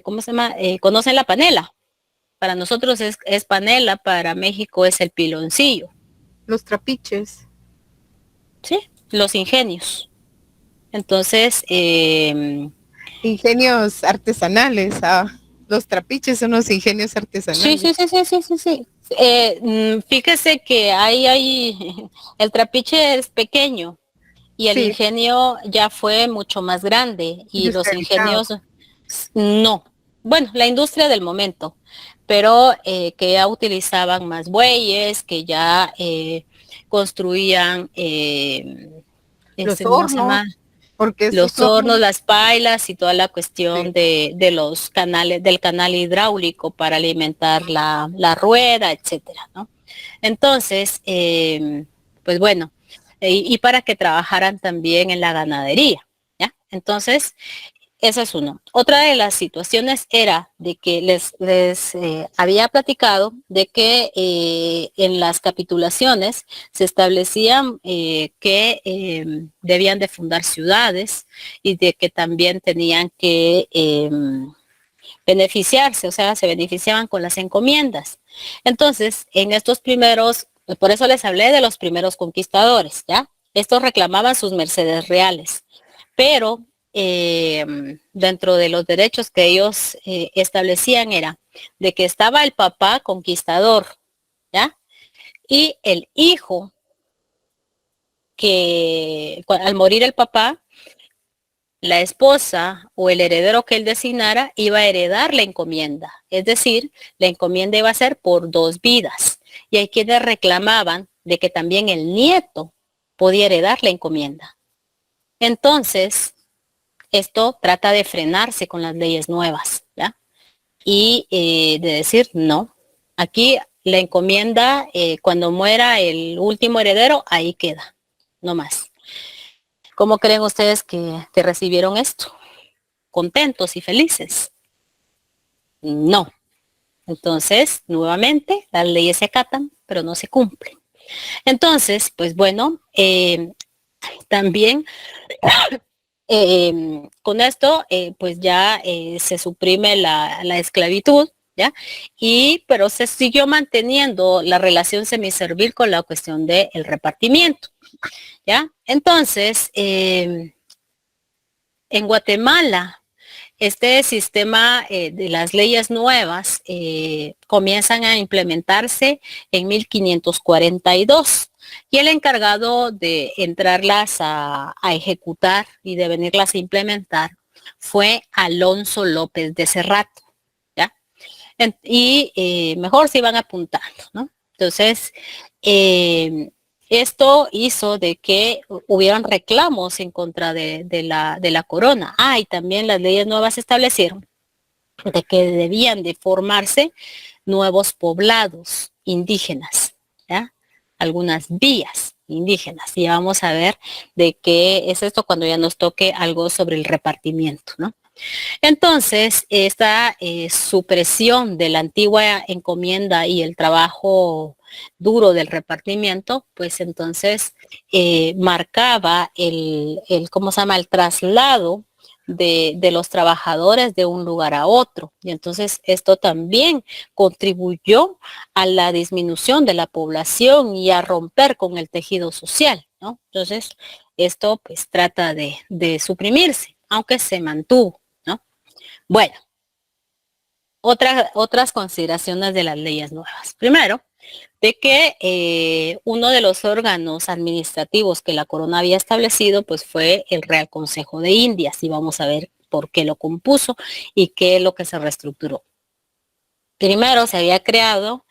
¿cómo se llama? ¿Conocen la panela? Para nosotros es panela, para México es el piloncillo. Los trapiches. Sí, los ingenios. Entonces, Ingenios artesanales. Los trapiches son los ingenios artesanales. sí. Fíjese que el trapiche es pequeño y el ingenio ya fue mucho más grande y los ingenios no. Bueno, la industria del momento, pero que ya utilizaban más bueyes, que ya construían los hornos, los hornos, las pailas y toda la cuestión de los canales, del canal hidráulico para alimentar la rueda, etcétera, ¿no? Entonces, pues bueno, y para que trabajaran también en la ganadería, ¿ya? Entonces, eso es uno. Otra de las situaciones era de que les había platicado de que en las capitulaciones se establecían que debían de fundar ciudades y de que también tenían que beneficiarse, o sea, se beneficiaban con las encomiendas. Entonces, en estos primeros, por eso les hablé de los primeros conquistadores, ¿ya? Estos reclamaban sus mercedes reales, pero dentro de los derechos que ellos establecían era de que estaba el papá conquistador, ¿ya? Y el hijo que al morir el papá, la esposa o el heredero que él designara iba a heredar la encomienda. Es decir, la encomienda iba a ser por 2 vidas. Y hay quienes reclamaban de que también el nieto podía heredar la encomienda. Entonces, esto trata de frenarse con las leyes nuevas, ¿ya? Y de decir, no, aquí la encomienda, cuando muera el último heredero, ahí queda, no más. ¿Cómo creen ustedes que recibieron esto? ¿Contentos y felices? No. Entonces, nuevamente, las leyes se acatan, pero no se cumplen. Entonces, pues bueno, También con esto, pues ya se suprime la esclavitud, ¿ya? Pero se siguió manteniendo la relación semiservil con la cuestión del repartimiento, ¿ya? Entonces, en Guatemala, este sistema de las leyes nuevas comienzan a implementarse en 1542. Y el encargado de entrarlas a ejecutar y de venirlas a implementar fue Alonso López de Cerrato, ¿ya? Mejor se iban apuntando, ¿no? Entonces, esto hizo de que hubieran reclamos en contra de la corona. Y también las leyes nuevas establecieron de que debían de formarse nuevos poblados indígenas, ¿ya? Algunas vías indígenas. Y vamos a ver de qué es esto cuando ya nos toque algo sobre el repartimiento, ¿no? Entonces, esta supresión de la antigua encomienda y el trabajo duro del repartimiento, pues entonces marcaba ¿cómo se llama? El traslado de los trabajadores de un lugar a otro. Y entonces esto también contribuyó a la disminución de la población y a romper con el tejido social, ¿no? Entonces, esto pues trata de suprimirse, aunque se mantuvo, ¿no? Bueno, otras consideraciones de las leyes nuevas. Primero, de que uno de los órganos administrativos que la corona había establecido, pues fue el Real Consejo de Indias, y vamos a ver por qué lo compuso y qué es lo que se reestructuró. Primero se había creado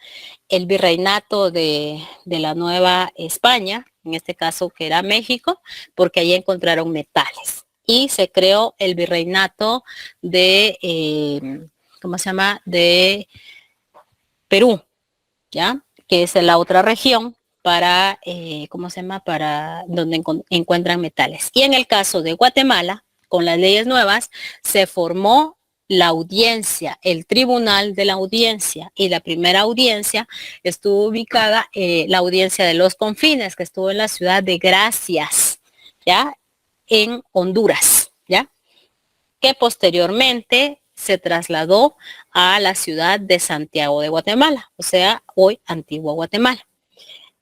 el virreinato de la Nueva España, en este caso que era México, porque allí encontraron metales. Y se creó el virreinato de, ¿cómo se llama? De Perú, ¿ya? Que es la otra región para, ¿cómo se llama? Para donde encuentran metales. Y en el caso de Guatemala, con las leyes nuevas, se formó la audiencia, el tribunal de la audiencia, y la primera audiencia estuvo ubicada, la audiencia de los confines, que estuvo en la ciudad de Gracias, ¿ya? En Honduras, ¿ya? Que posteriormente se trasladó a la ciudad de Santiago de Guatemala, o sea, hoy Antigua Guatemala.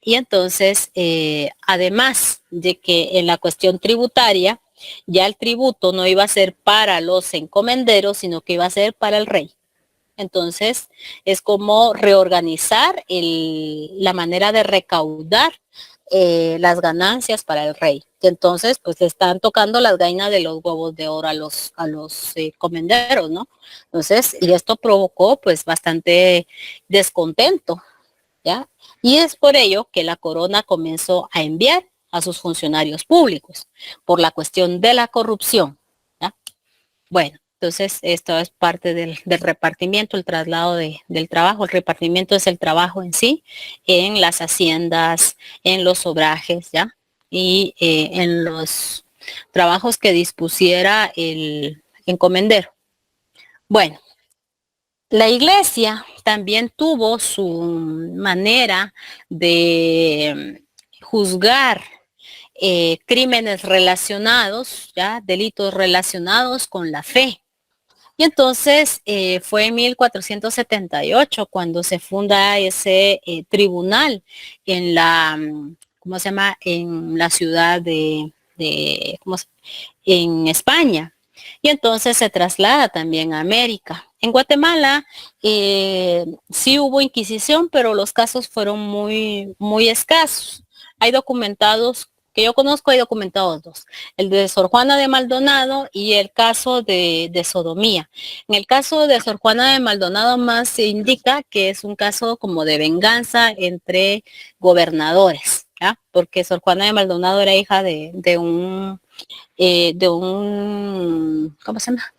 Y entonces, además de que en la cuestión tributaria, ya el tributo no iba a ser para los encomenderos, sino que iba a ser para el rey. Entonces, es como reorganizar la manera de recaudar las ganancias para el rey. Entonces, pues le están tocando las gainas de los huevos de oro a los comenderos, ¿no? Entonces, y esto provocó pues bastante descontento, ¿ya? Y es por ello que la corona comenzó a enviar a sus funcionarios públicos por la cuestión de la corrupción, ¿ya? Bueno, entonces esto es parte del repartimiento, el traslado del trabajo. El repartimiento es el trabajo en sí, en las haciendas, en los obrajes, ¿ya? Y en los trabajos que dispusiera el encomendero. Bueno, la iglesia también tuvo su manera de juzgar crímenes relacionados, ya, delitos relacionados con la fe. Y entonces fue en 1478 cuando se funda ese tribunal en ¿cómo se llama? En la ciudad en España. Y entonces se traslada también a América. En Guatemala sí hubo inquisición, pero los casos fueron muy, muy escasos. Hay documentados, que yo conozco, hay documentados dos. El de Sor Juana de Maldonado y el caso de sodomía. En el caso de Sor Juana de Maldonado más se indica que es un caso como de venganza entre gobernadores, ¿ya? Porque Sor Juana de Maldonado era hija de un, ¿cómo se llama?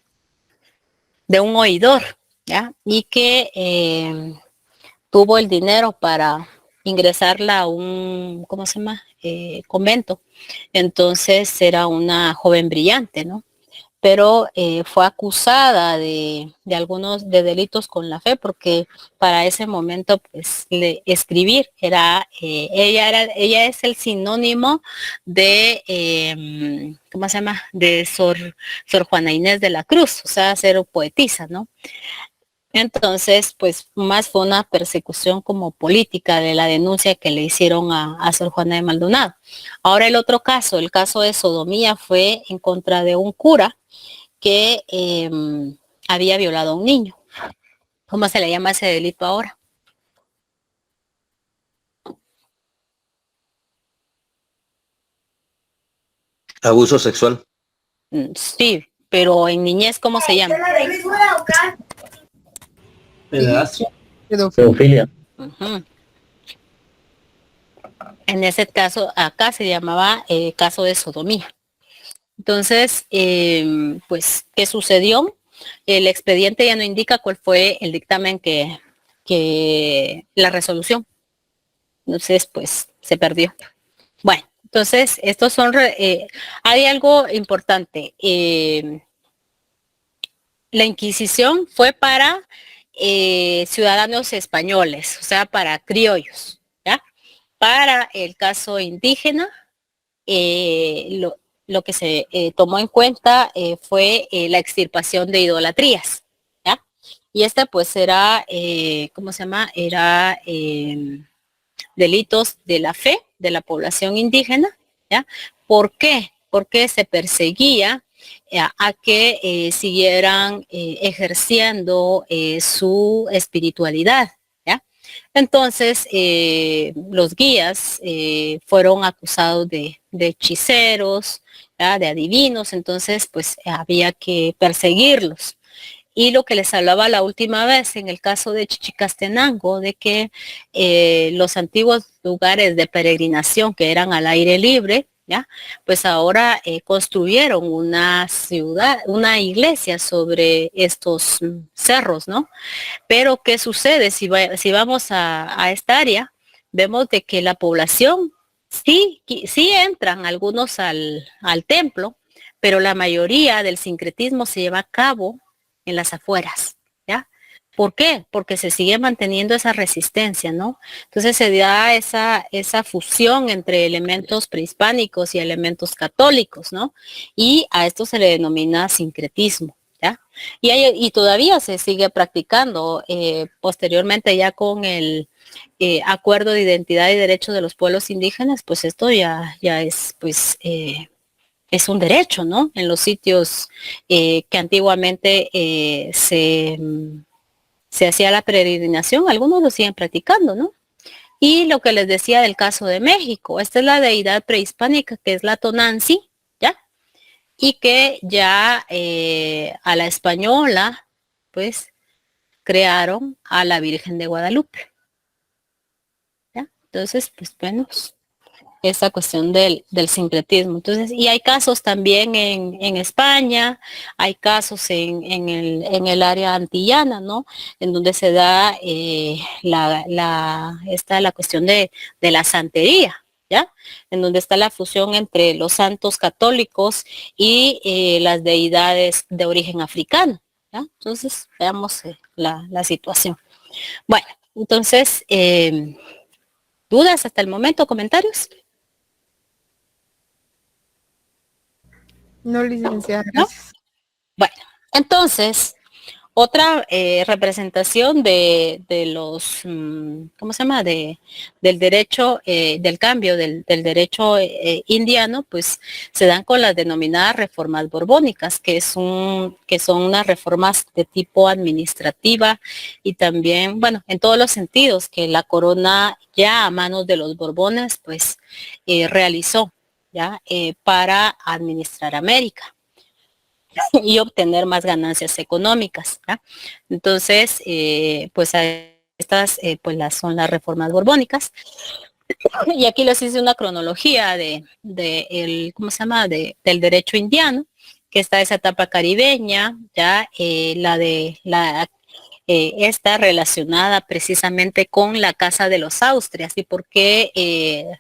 De un oidor, ¿ya? Y que tuvo el dinero para ingresarla a un, ¿cómo se llama? Convento. Entonces era una joven brillante, ¿no? pero fue acusada de algunos de delitos con la fe, porque para ese momento pues escribir ella es el sinónimo de ¿cómo se llama? De Sor Juana Inés de la Cruz, o sea, ser poetisa, ¿no? Entonces, pues más fue una persecución como política de la denuncia que le hicieron a Sor Juana de Maldonado. Ahora el otro caso, el caso de sodomía, fue en contra de un cura que había violado a un niño. ¿Cómo se le llama ese delito ahora? Abuso sexual. Sí, pero en niñez, ¿cómo se llama? Pedazo. Pedofilia. Uh-huh. En ese caso, acá se llamaba caso de sodomía. Entonces, pues, ¿qué sucedió? El expediente ya no indica cuál fue el dictamen que la resolución. Entonces, pues, se perdió. Bueno, entonces, estos son, hay algo importante. La Inquisición fue para ciudadanos españoles, o sea, para criollos, ¿ya? Para el caso indígena, lo que se tomó en cuenta fue la extirpación de idolatrías, ¿ya? Y este pues era, ¿cómo se llama? Era delitos de la fe de la población indígena, ¿ya? ¿Por qué? Porque se perseguía a que siguieran ejerciendo su espiritualidad, ¿ya? Entonces, los guías fueron acusados de hechiceros, ¿ya? De adivinos, entonces, pues había que perseguirlos. Y lo que les hablaba la última vez en el caso de Chichicastenango, de que los antiguos lugares de peregrinación que eran al aire libre, ¿ya? Pues ahora construyeron una ciudad, una iglesia sobre estos cerros, ¿no? Pero ¿qué sucede? Si vamos a esta área, vemos de que la población sí entran algunos al templo, pero la mayoría del sincretismo se lleva a cabo en las afueras, ¿ya? ¿Por qué? Porque se sigue manteniendo esa resistencia, ¿no? Entonces se da esa fusión entre elementos prehispánicos y elementos católicos, ¿no? Y a esto se le denomina sincretismo, ¿ya? Y todavía se sigue practicando posteriormente ya con el acuerdo de identidad y derechos de los pueblos indígenas, pues esto ya es, pues, es un derecho, ¿no? En los sitios que antiguamente se hacía la peregrinación, algunos lo siguen practicando, ¿no? Y lo que les decía del caso de México, esta es la deidad prehispánica que es la Tonanzi, ¿ya? Y que ya a la española, pues, crearon a la Virgen de Guadalupe, ¿ya? Entonces, pues, bueno, esa cuestión del sincretismo. Entonces, y hay casos también en España, hay casos en el área antillana, ¿no? En donde se da la cuestión de la santería, ¿ya? En donde está la fusión entre los santos católicos y las deidades de origen africano, ¿ya? Entonces, veamos la situación. Bueno, entonces, ¿dudas hasta el momento? ¿Comentarios? No, licenciada. ¿No? Bueno, entonces, otra representación de los, ¿cómo se llama? Del derecho, del cambio del derecho indiano, pues se dan con las denominadas reformas borbónicas, que son unas reformas de tipo administrativa y también, bueno, en todos los sentidos que la corona ya a manos de los Borbones, pues realizó, ¿ya? Para administrar América y obtener más ganancias económicas, ¿ya? Entonces, pues estas pues son las reformas borbónicas. Y aquí les hice una cronología de el, ¿cómo se llama? Del derecho indiano, que está esa etapa caribeña, ya está relacionada precisamente con la Casa de los Austrias y por qué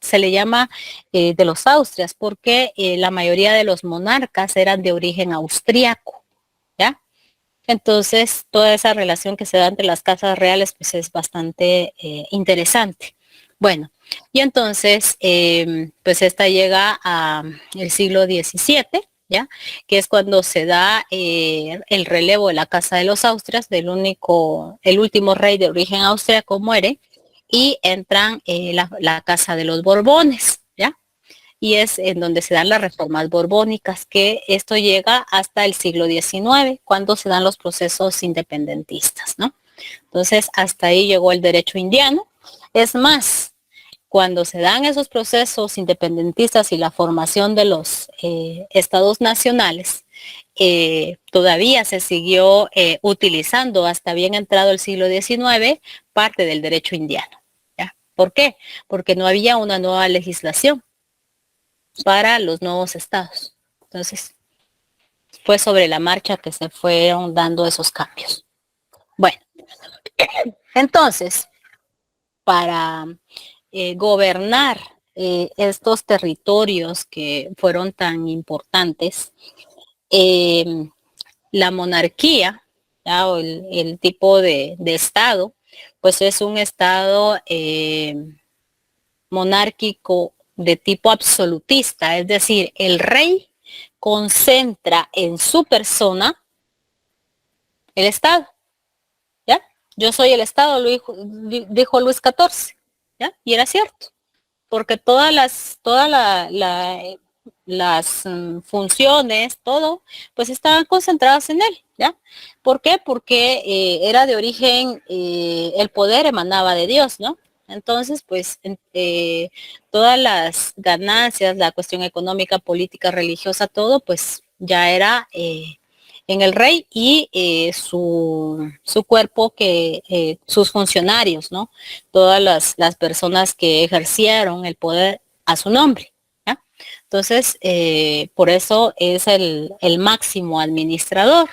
se le llama de los Austrias, porque la mayoría de los monarcas eran de origen austriaco, ¿ya? Entonces, toda esa relación que se da entre las casas reales, pues es bastante interesante. Bueno, y entonces, pues esta llega al siglo XVII, ¿ya? Que es cuando se da el relevo de la Casa de los Austrias, el último rey de origen austriaco muere, y entran la Casa de los Borbones, ¿ya? Y es en donde se dan las reformas borbónicas, que esto llega hasta el siglo XIX, cuando se dan los procesos independentistas, ¿no? Entonces, hasta ahí llegó el derecho indiano. Es más, cuando se dan esos procesos independentistas y la formación de los estados nacionales, todavía se siguió utilizando hasta bien entrado el siglo XIX parte del derecho indiano. ¿Ya? ¿Por qué? Porque no había una nueva legislación para los nuevos estados. Entonces, fue sobre la marcha que se fueron dando esos cambios. Bueno, entonces, para gobernar estos territorios que fueron tan importantes, la monarquía, ¿ya? O el tipo de estado, pues es un estado monárquico de tipo absolutista, es decir, el rey concentra en su persona el estado, ¿ya? Yo soy el estado, dijo Luis XIV, ¿ya? Y era cierto, porque todas las funciones, todo, pues estaban concentradas en él, ¿ya? ¿Por qué? Porque era de origen, el poder emanaba de Dios, ¿no? Entonces, pues, todas las ganancias, la cuestión económica, política, religiosa, todo, pues, ya era en el rey y su cuerpo, sus funcionarios, ¿no? Todas las personas que ejercieron el poder a su nombre. ¿Ya? Entonces, por eso es el máximo administrador.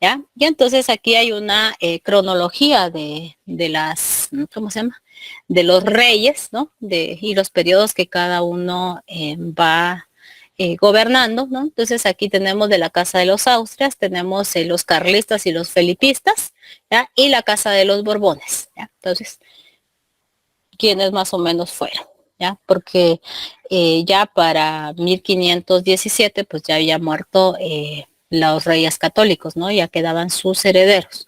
¿Ya? Y entonces aquí hay una cronología de las, ¿cómo se llama? De los reyes, ¿no? Y los periodos que cada uno va gobernando, ¿no? Entonces aquí tenemos de la Casa de los Austrias, tenemos los carlistas y los felipistas, ¿ya? Y la Casa de los Borbones, ¿ya? Entonces, ¿quiénes más o menos fueron? ¿Ya? Porque ya para 1517, pues ya había muerto los reyes católicos, ¿no? Ya quedaban sus herederos.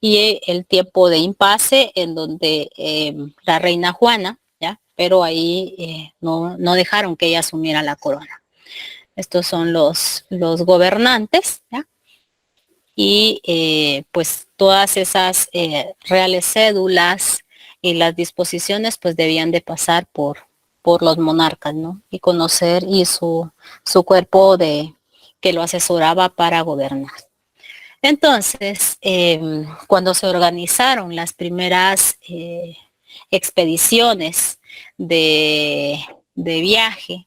Y el tiempo de impasse en donde la reina Juana, ¿ya? Pero ahí no dejaron que ella asumiera la corona. Estos son los gobernantes, ¿ya? Y pues todas esas reales cédulas y las disposiciones pues debían de pasar por los monarcas, ¿no? Y conocer y su cuerpo que lo asesoraba para gobernar. Entonces, cuando se organizaron las primeras expediciones de viaje,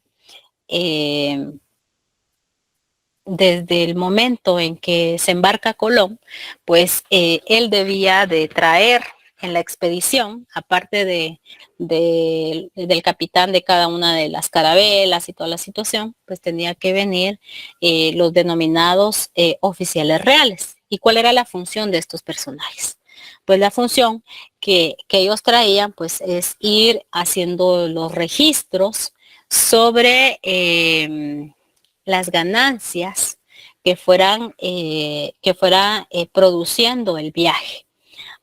desde el momento en que se embarca Colón, pues él debía de traer en la expedición, aparte del capitán de cada una de las carabelas y toda la situación, pues tenía que venir los denominados oficiales reales. ¿Y cuál era la función de estos personajes? Pues la función que ellos traían, pues es ir haciendo los registros sobre las ganancias que fueran produciendo el viaje.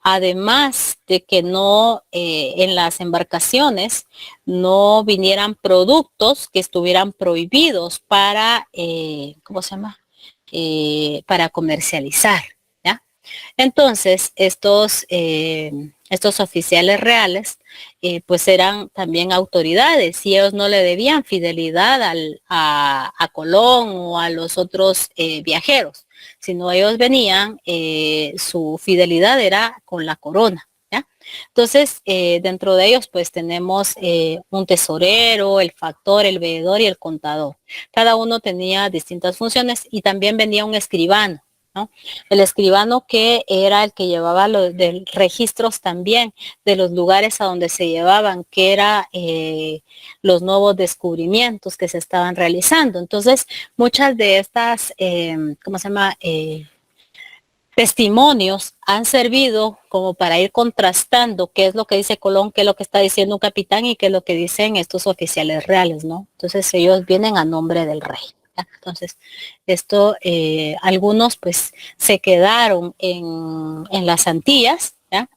Además de que no en las embarcaciones no vinieran productos que estuvieran prohibidos para, ¿cómo se llama? Para comercializar. ¿Ya? Entonces, estos oficiales reales, pues eran también autoridades y ellos no le debían fidelidad a Colón o a los otros viajeros, sino ellos venían, su fidelidad era con la corona. ¿Ya? Entonces, dentro de ellos, pues tenemos un tesorero, el factor, el veedor y el contador. Cada uno tenía distintas funciones y también venía un escribano. ¿no? El escribano que era el que llevaba los de registros también de los lugares a donde se llevaban, que era los nuevos descubrimientos que se estaban realizando. Entonces, muchas de estas, ¿cómo se llama? Testimonios han servido como para ir contrastando qué es lo que dice Colón, qué es lo que está diciendo un capitán y qué es lo que dicen estos oficiales reales, ¿no? Entonces ellos vienen a nombre del rey, ¿ya? Entonces, esto, algunos pues se quedaron en las Antillas, ¿ya?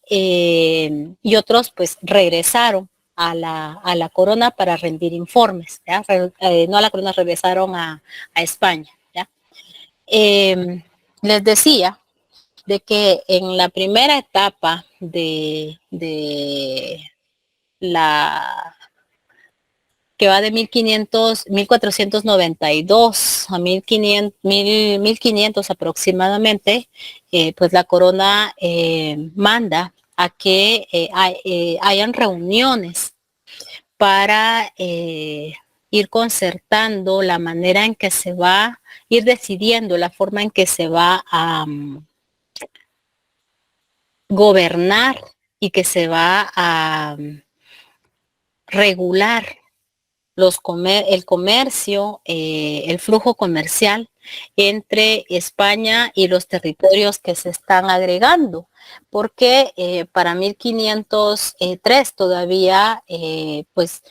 Y otros pues regresaron a la corona para rendir informes, ¿ya? No a la corona, regresaron a España, ¿ya? Les decía de que en la primera etapa de la que va de 1492 a 1500 aproximadamente, pues la corona manda a que hayan reuniones para ir concertando la manera en que se va a ir decidiendo, la forma en que se va a gobernar y que se va a regular el comercio, el flujo comercial entre España y los territorios que se están agregando, porque para 1503 todavía pues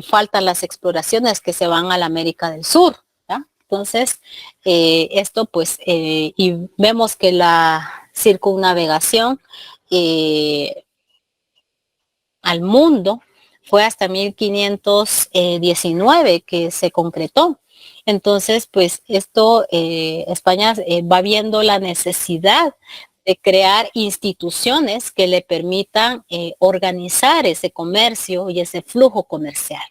faltan las exploraciones que se van a la América del Sur, ¿ya? Entonces esto pues y vemos que la circunnavegación al mundo fue hasta 1519 que se concretó. Entonces, pues esto, España va viendo la necesidad de crear instituciones que le permitan organizar ese comercio y ese flujo comercial.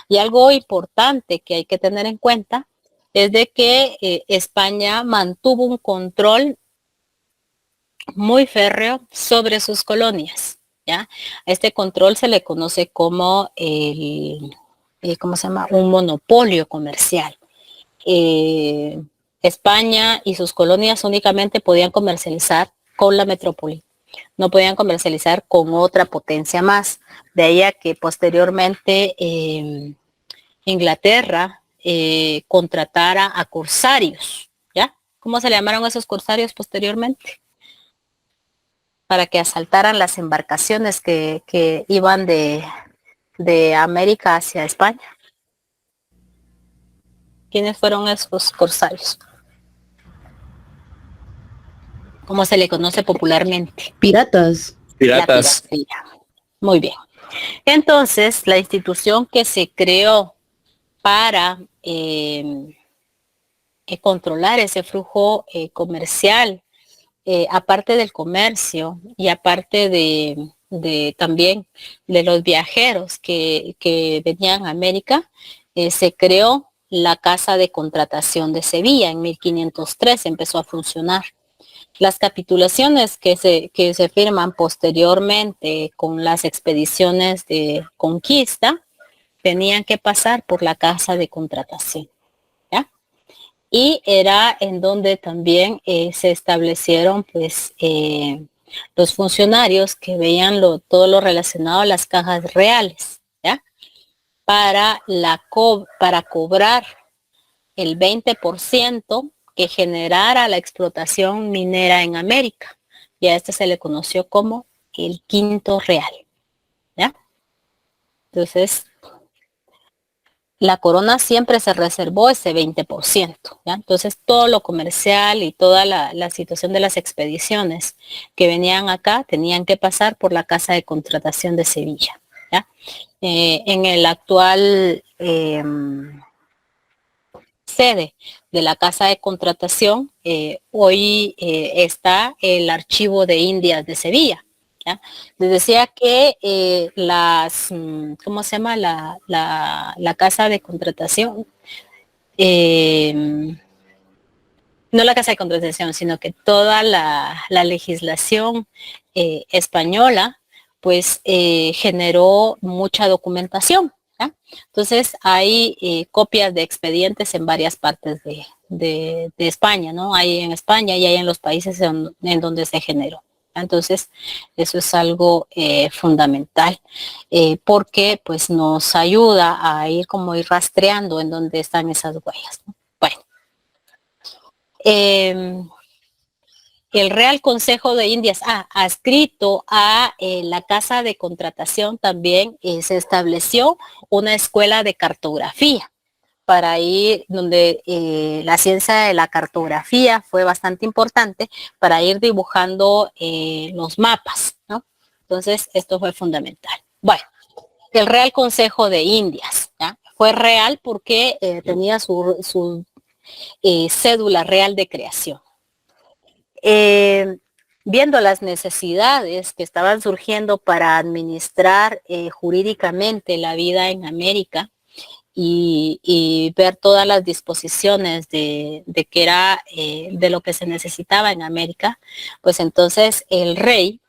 Y algo importante que hay que tener en cuenta es de que España mantuvo un control muy férreo sobre sus colonias, ¿ya? A este control se le conoce como ¿cómo se llama? Un monopolio comercial. España y sus colonias únicamente podían comercializar con la metrópoli, no podían comercializar con otra potencia más. De ahí a que posteriormente Inglaterra contratara a corsarios, ¿ya? ¿Cómo se le llamaron a esos corsarios posteriormente? Para que asaltaran las embarcaciones que iban de América hacia España. ¿Quiénes fueron esos corsarios? ¿Cómo se le conoce popularmente? Piratas. Piratas. La piratería. Muy bien. Entonces, la institución que se creó para controlar ese flujo comercial, aparte del comercio y aparte de también de los viajeros que venían a América, se creó la Casa de Contratación de Sevilla en 1503, empezó a funcionar. Las capitulaciones que se firman posteriormente con las expediciones de conquista tenían que pasar por la Casa de Contratación, ¿ya? Y era en donde también se establecieron pues los funcionarios que veían todo lo relacionado a las cajas reales, ¿ya? Para cobrar el 20% que generara la explotación minera en América. Y a este se le conoció como el quinto real, ¿ya? Entonces, la corona siempre se reservó ese 20%, ¿ya? Entonces, todo lo comercial y toda la situación de las expediciones que venían acá tenían que pasar por la Casa de Contratación de Sevilla, ¿ya? En el actual sede de la Casa de Contratación, hoy está el Archivo de Indias de Sevilla, ¿ya? Les decía que ¿cómo se llama? La Casa de Contratación, no la Casa de Contratación, sino que toda la legislación española, pues generó mucha documentación, ¿ya? Entonces hay copias de expedientes en varias partes de España, ¿no? Hay en España y hay en los países en donde se generó. Entonces, eso es algo fundamental, porque pues nos ayuda a ir rastreando en dónde están esas huellas, ¿no? Bueno, el Real Consejo de Indias, adscrito a la Casa de Contratación también se estableció una escuela de cartografía para ir donde la ciencia de la cartografía fue bastante importante para ir dibujando los mapas, ¿no? Entonces, esto fue fundamental. Bueno, el Real Consejo de Indias, ¿ya? Fue real porque tenía su cédula real de creación. Viendo las necesidades que estaban surgiendo para administrar jurídicamente la vida en América y ver todas las disposiciones de que era de lo que se necesitaba en América, pues entonces el rey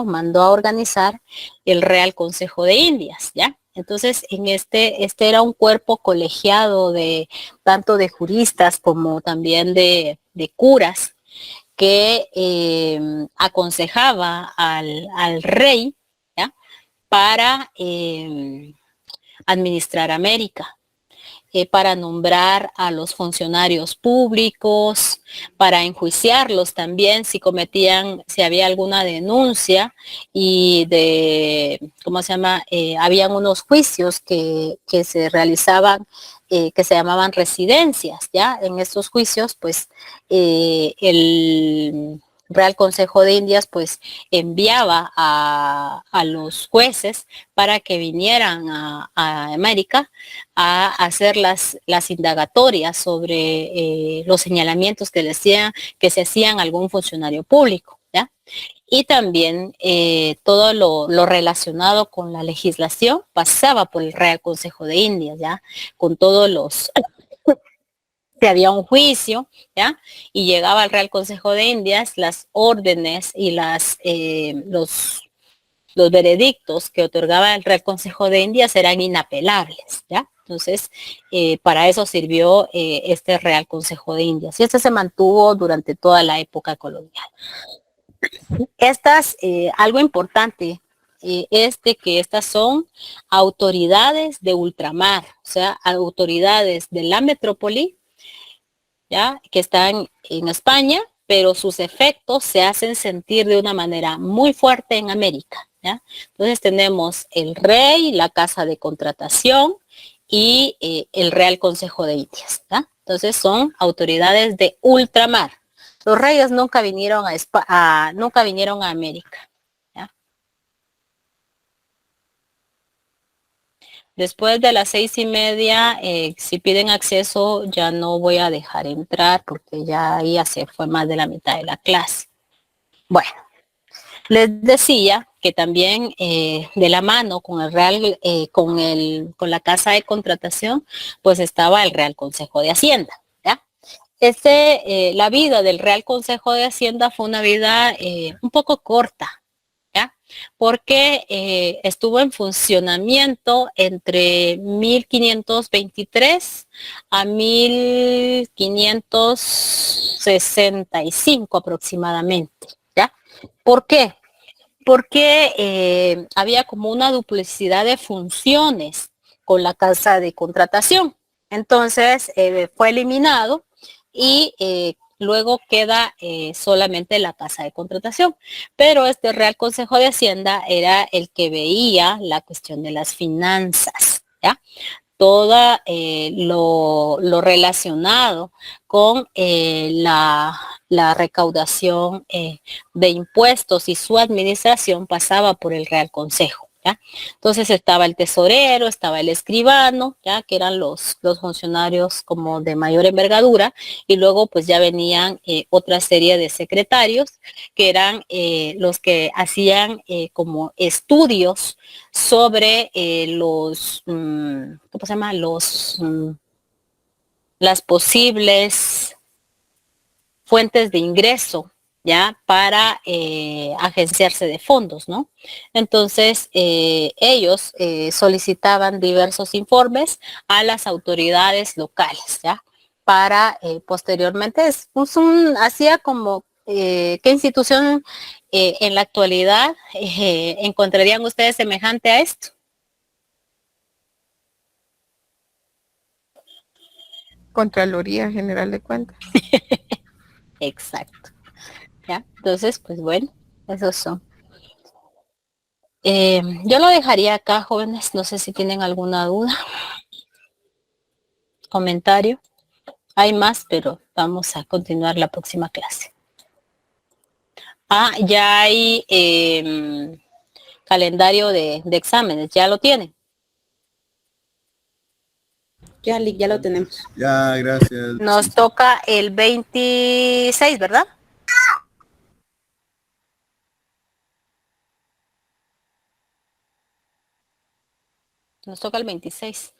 mandó a organizar el Real Consejo de Indias, ¿ya? Entonces, en este era un cuerpo colegiado tanto de juristas como también de curas que aconsejaba al rey, ¿ya? Para administrar América, para nombrar a los funcionarios públicos, para enjuiciarlos también si había alguna denuncia y habían unos juicios que se realizaban, que se llamaban residencias, ¿ya? En estos juicios, pues, el Real Consejo de Indias pues enviaba a los jueces para que vinieran a América a hacer las indagatorias sobre los señalamientos que se hacían a algún funcionario público, ¿ya? Y también todo lo relacionado con la legislación pasaba por el Real Consejo de Indias, ¿ya? Con todos si había un juicio, ¿ya? Y llegaba al Real Consejo de Indias, las órdenes y los veredictos que otorgaba el Real Consejo de Indias eran inapelables, ¿ya? Entonces, para eso sirvió este Real Consejo de Indias. Y este se mantuvo durante toda la época colonial. Algo importante es de que estas son autoridades de ultramar, o sea, autoridades de la metrópoli, ¿ya? Que están en España, pero sus efectos se hacen sentir de una manera muy fuerte en América, ¿ya? Entonces tenemos el rey, la Casa de Contratación y el Real Consejo de Indias, ¿ya? Entonces son autoridades de ultramar. Los reyes nunca vinieron nunca vinieron a América, ¿ya? Después de las 6:30, si piden acceso, ya no voy a dejar entrar porque ya ahí se fue más de la mitad de la clase. Bueno, les decía que también de la mano con el Real, con la Casa de Contratación, pues estaba el Real Consejo de Hacienda, ¿ya? La vida del Real Consejo de Hacienda fue una vida un poco corta, ¿ya? Porque estuvo en funcionamiento entre 1523 a 1565 aproximadamente, ¿ya? ¿Por qué? Porque había como una duplicidad de funciones con la Casa de Contratación. Entonces fue eliminado y luego queda solamente la Casa de Contratación. Pero este Real Consejo de Hacienda era el que veía la cuestión de las finanzas, ¿ya? Todo lo relacionado con la recaudación de impuestos y su administración pasaba por el Real Consejo, ¿ya? Entonces estaba el tesorero, estaba el escribano, ¿ya? Que eran los funcionarios como de mayor envergadura, y luego pues ya venían otra serie de secretarios que eran los que hacían como estudios sobre ¿cómo se llama? Las posibles fuentes de ingreso, ¿ya? Para agenciarse de fondos, ¿no? Entonces, ellos solicitaban diversos informes a las autoridades locales, ¿ya? para posteriormente, hacía como qué institución en la actualidad encontrarían ustedes semejante a esto. Contraloría General de Cuentas. Exacto. ¿Ya? Entonces, pues bueno, esos son. Yo lo dejaría acá, jóvenes. No sé si tienen alguna duda, comentario. Hay más, pero vamos a continuar la próxima clase. Ya hay calendario de exámenes. ¿Ya lo tienen? Ya lo tenemos. Ya, gracias. Nos toca el 26, ¿verdad? Nos toca el 26.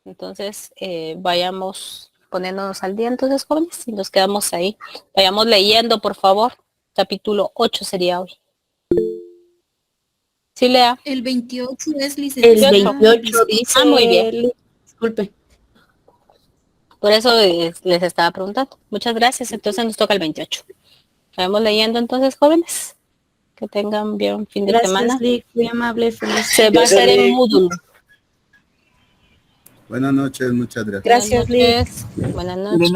Entonces, vayamos poniéndonos al día entonces, jóvenes, y nos quedamos ahí. Vayamos leyendo, por favor. Capítulo 8 sería hoy. Sí, Lea. El 28 es licenciado. El 28 dice... muy bien. Disculpe. Por eso les estaba preguntando. Muchas gracias. Entonces nos toca el 28. Vamos leyendo entonces, jóvenes. Que tengan bien fin de semana. Gracias, Lick. Muy amable. Feliz. Se va a hacer en Moodle. Buenas noches, muchas gracias. Gracias, Lick. Buenas noches.